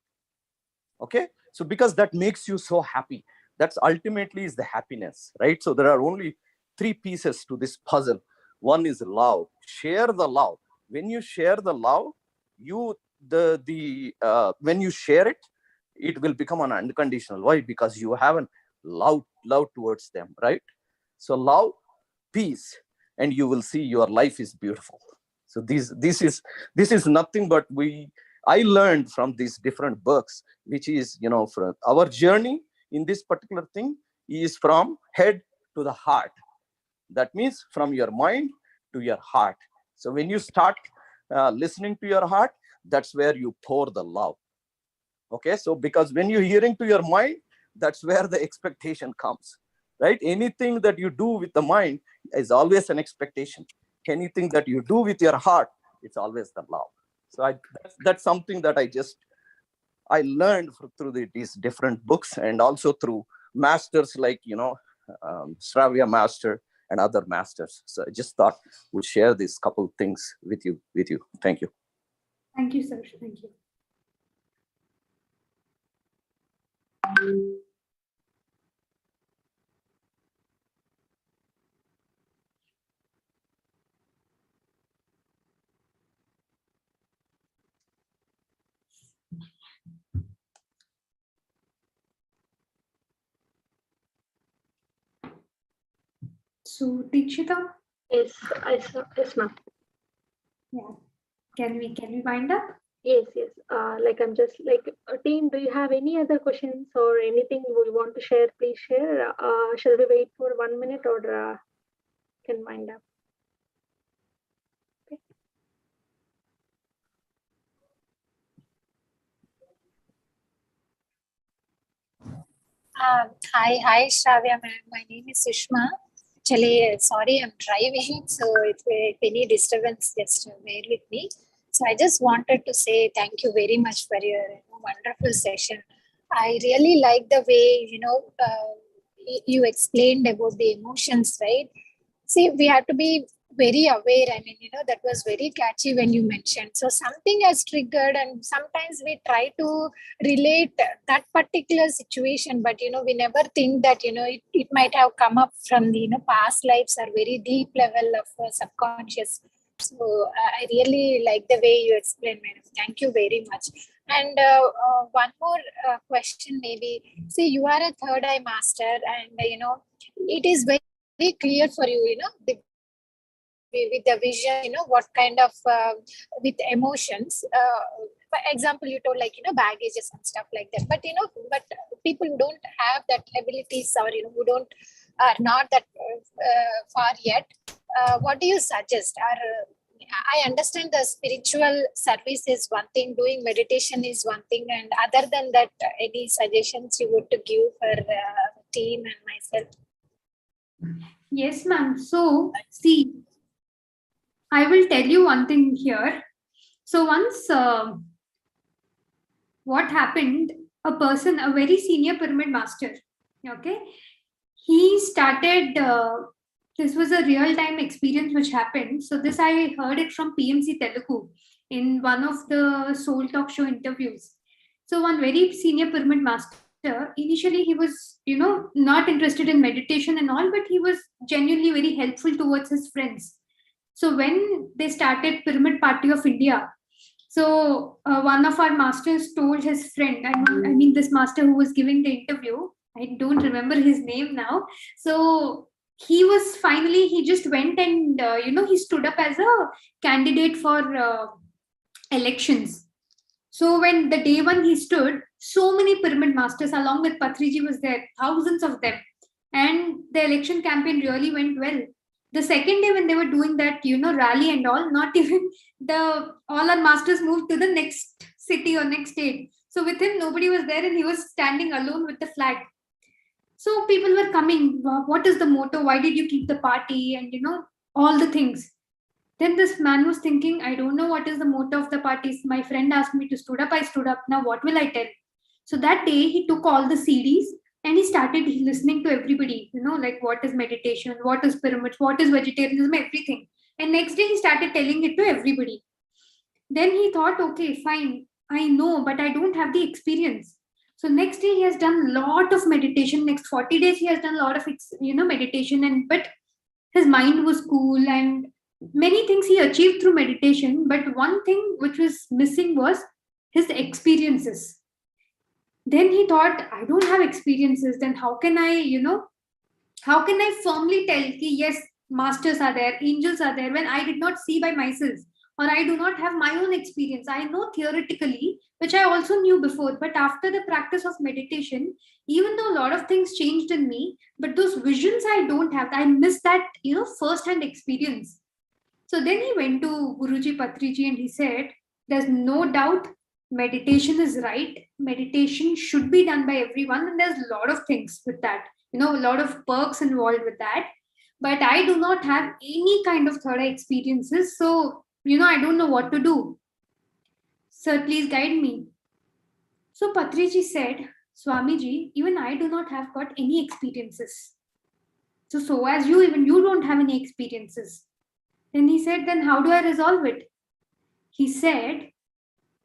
Speaker 4: okay? So because that makes you so happy, that's ultimately is the happiness, right? So there are only three pieces to this puzzle. One is love. Share the love. When you share the love, you when you share it, it will become an unconditional. Why? Because you have a love towards them, right? So love, peace, and you will see your life is beautiful. So this is nothing but I learned from these different books, which is from our journey in this particular thing is from head to the heart. That means from your mind to your heart. So when you start listening to your heart, that's where you pour the love. Okay, so because when you're hearing to your mind, that's where the expectation comes, right? Anything that you do with the mind is always an expectation. Anything that you do with your heart, it's always the love. So that's something that I learned through these different books, and also through masters like Sravya master and other masters. So I just thought we'd share these couple things with you. Thank you.
Speaker 2: Thank you, sir. Thank you. So, Dikshita?
Speaker 1: Yes, ma'am.
Speaker 2: Yeah. Can we wind up?
Speaker 1: Yes. I'm just team, do you have any other questions or anything you want to share? Please share. Shall we wait for 1 minute or can wind up? Okay.
Speaker 5: Hi, Sravya, ma'am. My name is Sushma. Actually, sorry, I'm driving, so if any disturbance, just bear with me. So I just wanted to say thank you very much for your wonderful session. I really like the way you explained about the emotions, right? See, we have to be very aware. I mean, that was very catchy when you mentioned. So something has triggered, and sometimes we try to relate that particular situation, but we never think that it might have come up from the past lives or very deep level of subconscious. So I really like the way you explained, madam. Thank you very much. And one more question, maybe. See, you are a third eye master, and it is very clear for you, with the vision, what kind of with emotions. For example, you told like baggages and stuff like that. But but people who don't have that abilities, or who don't are not that far yet. What do you suggest? I understand the spiritual service is one thing, doing meditation is one thing, and other than that, any suggestions you would to give for the team and myself?
Speaker 2: Yes, ma'am. So, see, I will tell you one thing here. So once, what happened, a person, a very senior pyramid master, okay, he started, this was a real-time experience which happened. So this, I heard it from PMC Telugu in one of the Soul Talk Show interviews. So one very senior pyramid master, initially he was, not interested in meditation and all, but he was genuinely very helpful towards his friends. So when they started Pyramid Party of India, so one of our masters told his friend, I mean this master who was giving the interview, I don't remember his name now. So he was finally, he just went and, he stood up as a candidate for elections. So when the day one he stood, so many pyramid masters along with Patriji was there, thousands of them. And the election campaign really went well. The second day when they were doing that, rally and all, not even all our masters moved to the next city or next state. So with him, nobody was there and he was standing alone with the flag. So people were coming, what is the motto? Why did you keep the party? And, all the things. Then this man was thinking, I don't know what is the motto of the party. My friend asked me to stood up. I stood up. Now what will I tell? So that day he took all the CDs and he started listening to everybody, like what is meditation, what is pyramids, what is vegetarianism, everything. And next day he started telling it to everybody. Then he thought, okay, fine, I know, but I don't have the experience. So next day he has done a lot of meditation. Next 40 days he has done a lot of, meditation, but his mind was cool and many things he achieved through meditation. But one thing which was missing was his experiences. Then he thought, I don't have experiences, then how can I firmly tell yes, masters are there, angels are there, when I did not see by myself, or I do not have my own experience. I know theoretically, which I also knew before, but after the practice of meditation, even though a lot of things changed in me, but those visions I don't have, I miss that first-hand experience. So then he went to Guruji Patriji and he said, there's no doubt meditation is right. Meditation should be done by everyone. And there's a lot of things with that, a lot of perks involved with that. But I do not have any kind of third eye experiences. So, I don't know what to do. Sir, please guide me. So Patriji said, Swamiji, even I do not have got any experiences. So as you, even you don't have any experiences. Then he said, then how do I resolve it? He said,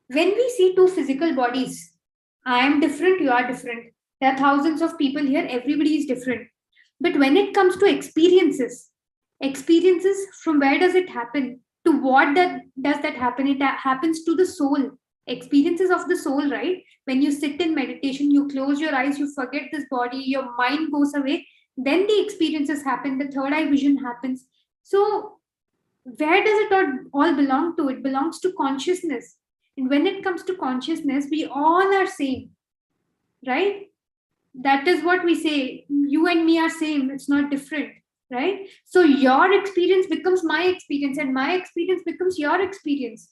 Speaker 2: when we see two physical bodies, I am different, you are different. There are thousands of people here, everybody is different. But when it comes to experiences, from where does it happen? To what does that happen? It happens to the soul. Experiences of the soul, right? When you sit in meditation, you close your eyes, you forget this body, your mind goes away, then the experiences happen, the third eye vision happens. So where does it all belong to? It belongs to consciousness. And when it comes to consciousness, we all are same, right? That is what we say. You and me are same. It's not different, right? So your experience becomes my experience and my experience becomes your experience.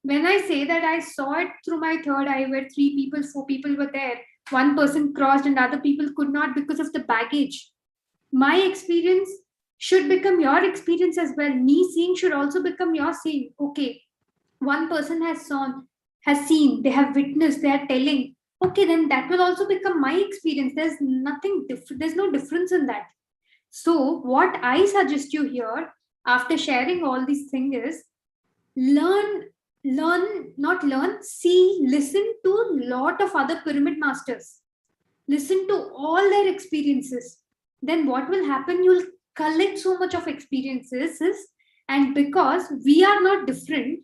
Speaker 2: When I say that I saw it through my third eye where 3 people, 4 people were there, one person crossed and other people could not because of the baggage. My experience should become your experience as well. Me seeing should also become your seeing. Okay, one person has seen, they have witnessed, they are telling. okay, then that will also become my experience. There's nothing different. There's no difference in that. So what I suggest you here after sharing all these things is see, listen to a lot of other pyramid masters. Listen to all their experiences. Then what will happen? You'll collect so much of experiences, and because we are not different,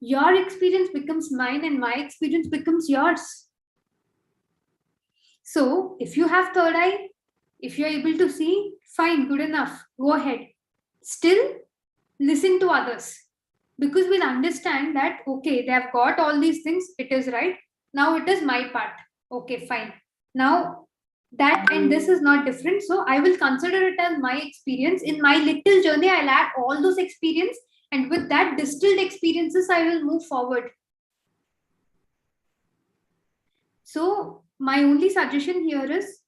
Speaker 2: your experience becomes mine and my experience becomes yours. So if you have third eye, if you're able to see, fine, good enough, go ahead. Still, listen to others, because we'll understand that, okay, they have got all these things, it is right. Now it is my part. Okay, fine. Now that and this is not different. So I will consider it as my experience. In my little journey, I'll add all those experience, and with that distilled experiences, I will move forward. So my only suggestion here is,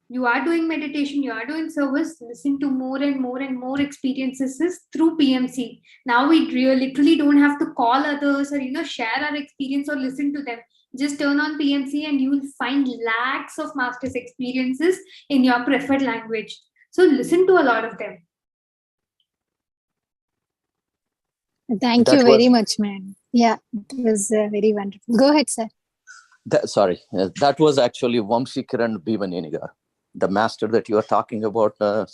Speaker 2: you are doing meditation, you are doing service, listen to more and more and more experiences through PMC. Now we literally don't have to call others or share our experience or listen to them. Just turn on PMC and you will find lakhs of masters' experiences in your preferred language. So listen to a lot of them.
Speaker 5: Thank you very much, ma'am. Yeah, it was very wonderful. Go ahead, sir.
Speaker 4: That was actually Vamsikaran Bhivanenigar, the master that you are talking about, Sravya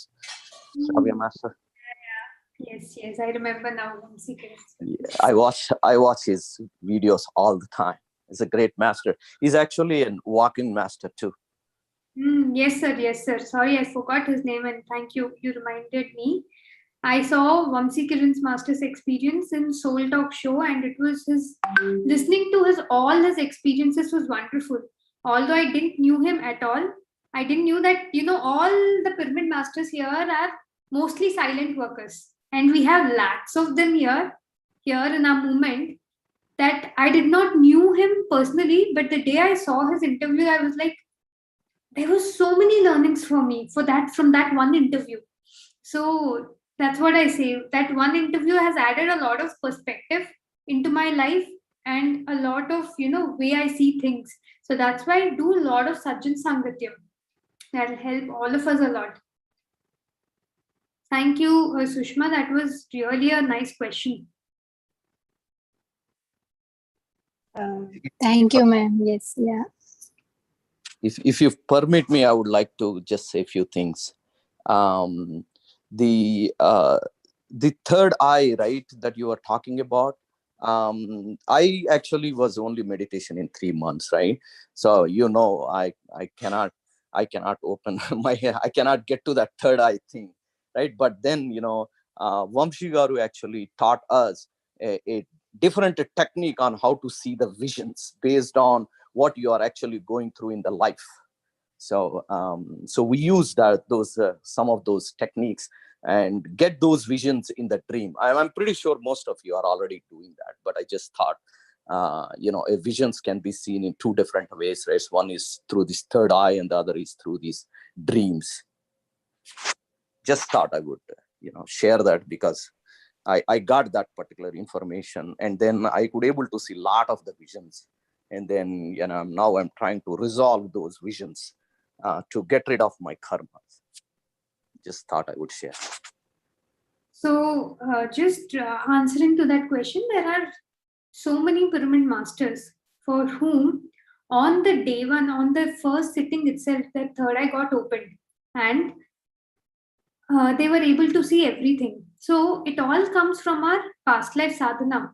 Speaker 4: master.
Speaker 2: Yes, I remember now.
Speaker 4: Yeah, I watch his videos all the time. He's a great master. He's actually a walk-in master too.
Speaker 2: Yes, sir. Sorry, I forgot his name, and thank you. You reminded me. I saw Vamsi Kiran's master's experience in Soul Talk show, and it was listening to all his experiences was wonderful. Although I didn't knew him at all, I didn't knew that all the pyramid masters here are mostly silent workers, and we have lakhs of them here in our movement. That I did not knew him personally, but the day I saw his interview, I was like, there were so many learnings for me from that one interview. So that's what I say. That one interview has added a lot of perspective into my life and a lot of way I see things. So that's why I do a lot of Sajjan Sangatyam. That'll help all of us a lot. Thank you, Sushma. That was really a nice question.
Speaker 5: Thank you, ma'am. Yes, yeah.
Speaker 4: If you permit me, I would like to just say a few things. The third eye, right, that you are talking about. I actually was only meditation in 3 months, right? So I cannot open I cannot get to that third eye thing, right? But then Vamshi Garu actually taught us a different technique on how to see the visions based on what you are actually going through in the life. So we use some of those techniques and get those visions in the dream. I'm pretty sure most of you are already doing that, but I just thought visions can be seen in 2 different ways, right? One is through this third eye and the other is through these dreams. Just thought I would share that, because I got that particular information, and then I could able to see a lot of the visions, and then now I'm trying to resolve those visions to get rid of my karmas. Just thought I would share.
Speaker 2: So just answering to that question, there are so many pyramid masters for whom on the day one, on the first sitting itself, their third eye got opened, and they were able to see everything. So it all comes from our past life sadhana.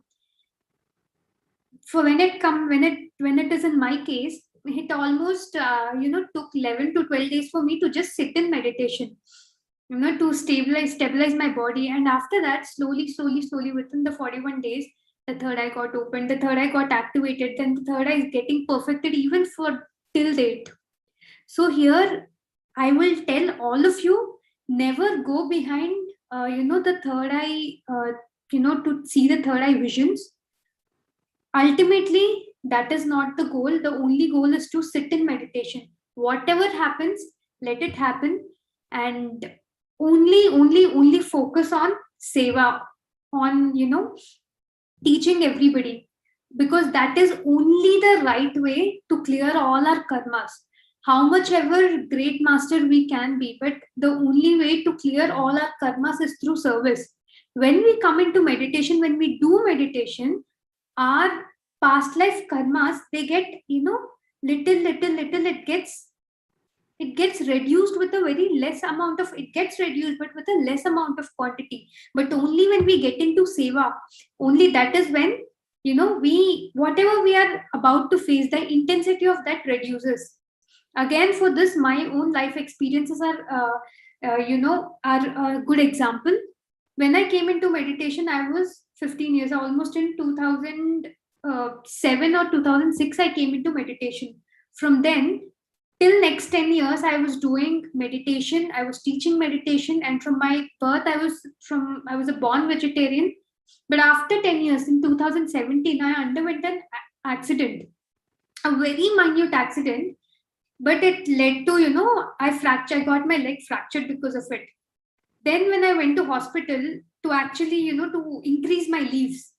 Speaker 2: For when it is in my case, it almost took 11 to 12 days for me to just sit in meditation, to stabilize my body. And after that, slowly within the 41 days, the third eye got opened, the third eye got activated, then the third eye is getting perfected even for till date. So here I will tell all of you, never go behind the third eye, to see the third eye visions. Ultimately, that is not the goal. The only goal is to sit in meditation. Whatever happens, let it happen, and only focus on seva, on teaching everybody. because that is only the right way to clear all our karmas. How much ever great master we can be, but the only way to clear all our karmas is through service. When we come into meditation, when we do meditation, our past life karmas, they get, little, it gets reduced with a very less amount of, it gets reduced, but with a less amount of quantity. But only when we get into seva, only that is when, we, whatever we are about to face, the intensity of that reduces. Again, for this, my own life experiences are, are a good example. When I came into meditation, I was 15 years, almost in 2007 or 2006, I came into meditation. From then till next 10 years, I was doing meditation. I was teaching meditation, and from my birth, I was a born vegetarian. But after 10 years, in 2017, I underwent an accident, a very minute accident, but it led to, I got my leg fractured because of it. Then when I went to hospital to actually, to increase my leaves,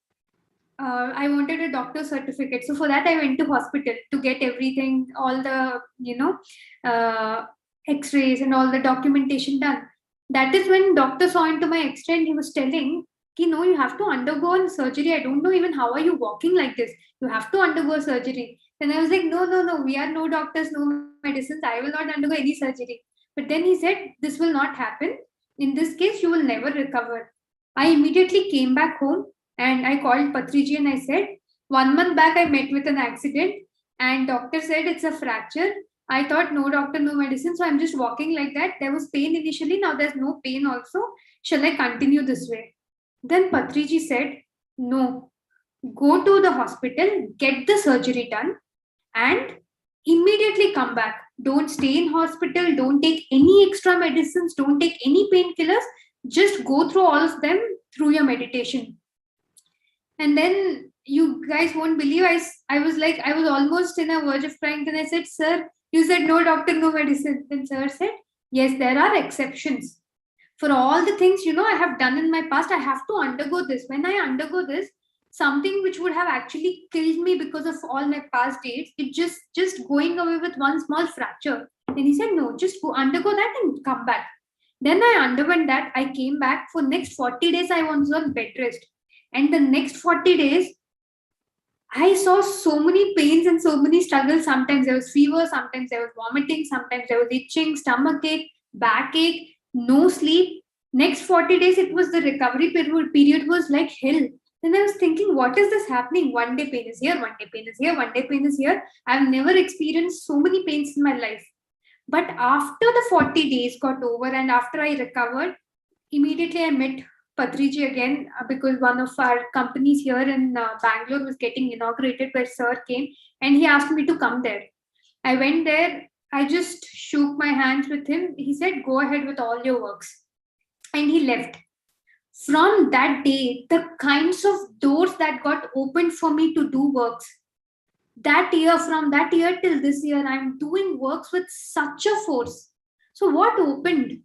Speaker 2: I wanted a doctor's certificate. So for that, I went to hospital to get everything, all the, x-rays and all the documentation done. That is when doctor saw into my x-ray and he was telling, no, you have to undergo a surgery. I don't know even how are you walking like this. You have to undergo a surgery. Then I was like, no, we are no doctors, no medicines. I will not undergo any surgery. But then he said, this will not happen. In this case, you will never recover. I immediately came back home and I called Patriji and I said, 1 month back, I met with an accident and doctor said it's a fracture. I thought no doctor, no medicine. So I'm just walking like that. There was pain initially. Now there's no pain also. Shall I continue this way? Then Patriji said, no, go to the hospital, get the surgery done and immediately come back. Don't stay in hospital. Don't take any extra medicines. Don't take any painkillers. Just go through all of them through your meditation. And then you guys won't believe, I was almost in a verge of crying. Then I said, sir, you said no doctor, no medicine. Then sir said, yes, there are exceptions. For all the things, I have done in my past, I have to undergo this. When I undergo this, something which would have actually killed me because of all my past deeds, it just going away with one small fracture. And he said, no, just go undergo that and come back. Then I underwent that. I came back. For next 40 days, I was on bed rest. And the next 40 days, I saw so many pains and so many struggles. Sometimes there was fever, sometimes there was vomiting, sometimes there was itching, stomach ache, backache, no sleep. Next 40 days, it was the recovery period was like hell. Then I was thinking, what is this happening? One day pain is here, one day pain is here, one day pain is here. I've never experienced so many pains in my life. But after the 40 days got over and after I recovered, immediately I met Patriji again because one of our companies here in Bangalore was getting inaugurated where sir came and he asked me to come there. I went there. I just shook my hands with him. He said, go ahead with all your works. And he left. From that day, the kinds of doors that got opened for me to do works, from that year till this year, I'm doing works with such a force. So what opened?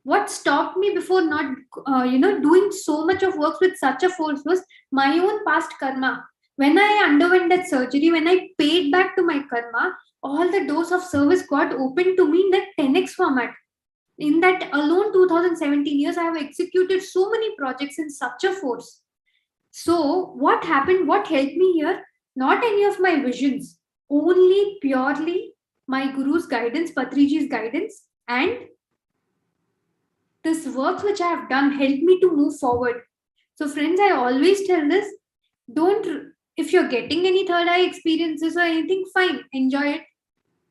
Speaker 2: What stopped me before not, doing so much of works with such a force was my own past karma. When I underwent that surgery, when I paid back to my karma, all the doors of service got opened to me in that 10x format. In that alone 2017 years, I have executed so many projects in such a force. So what happened? What helped me here? Not any of my visions, only purely my guru's guidance, Patriji's guidance, and this work which I have done helped me to move forward. So friends, I always tell this, if you're getting any third eye experiences or anything, fine, enjoy it,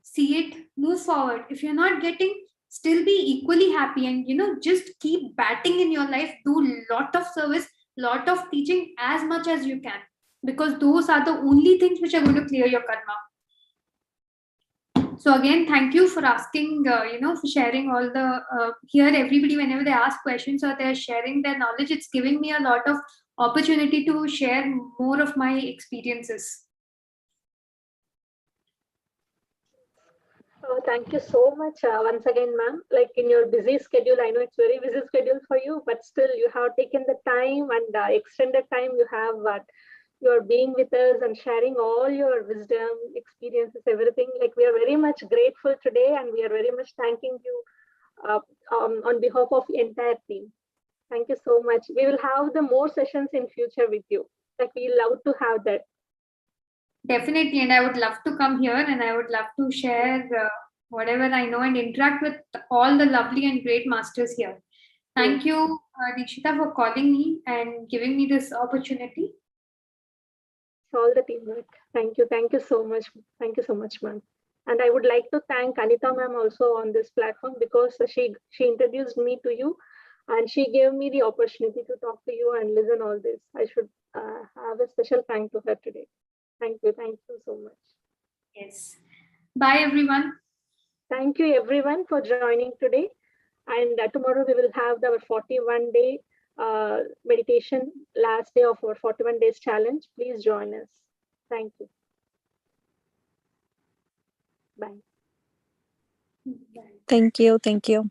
Speaker 2: see it, move forward. If you're not getting, still be equally happy and, just keep batting in your life, do lot of service, lot of teaching as much as you can, because those are the only things which are going to clear your karma. So again, thank you for asking, for sharing all the, here everybody, whenever they ask questions or they're sharing their knowledge, it's giving me a lot of opportunity to share more of my experiences.
Speaker 1: Oh, thank you so much once again, ma'am. Like in your busy schedule, I know it's very busy schedule for you, but still you have taken the time and extended time you have your being with us and sharing all your wisdom, experiences, everything. Like, we are very much grateful today, and we are very much thanking you on behalf of the entire team. Thank you so much. We will have the more sessions in future with you. Like, we love to have that.
Speaker 2: Definitely, and I would love to come here, and I would love to share whatever I know and interact with all the lovely and great masters here. Thank you, Dikshita, for calling me and giving me this opportunity.
Speaker 1: It's all the teamwork. Thank you. Thank you so much. Thank you so much, ma'am. And I would like to thank Anita ma'am also on this platform, because she introduced me to you, and she gave me the opportunity to talk to you and listen all this. I should have a special thank to her today. Thank you. Thank you so much.
Speaker 2: Yes. Bye, everyone.
Speaker 1: Thank you, everyone, for joining today. And tomorrow we will have our 41-day meditation, last day of our 41 days challenge. Please join us. Thank you. Bye.
Speaker 6: Thank you. Thank you.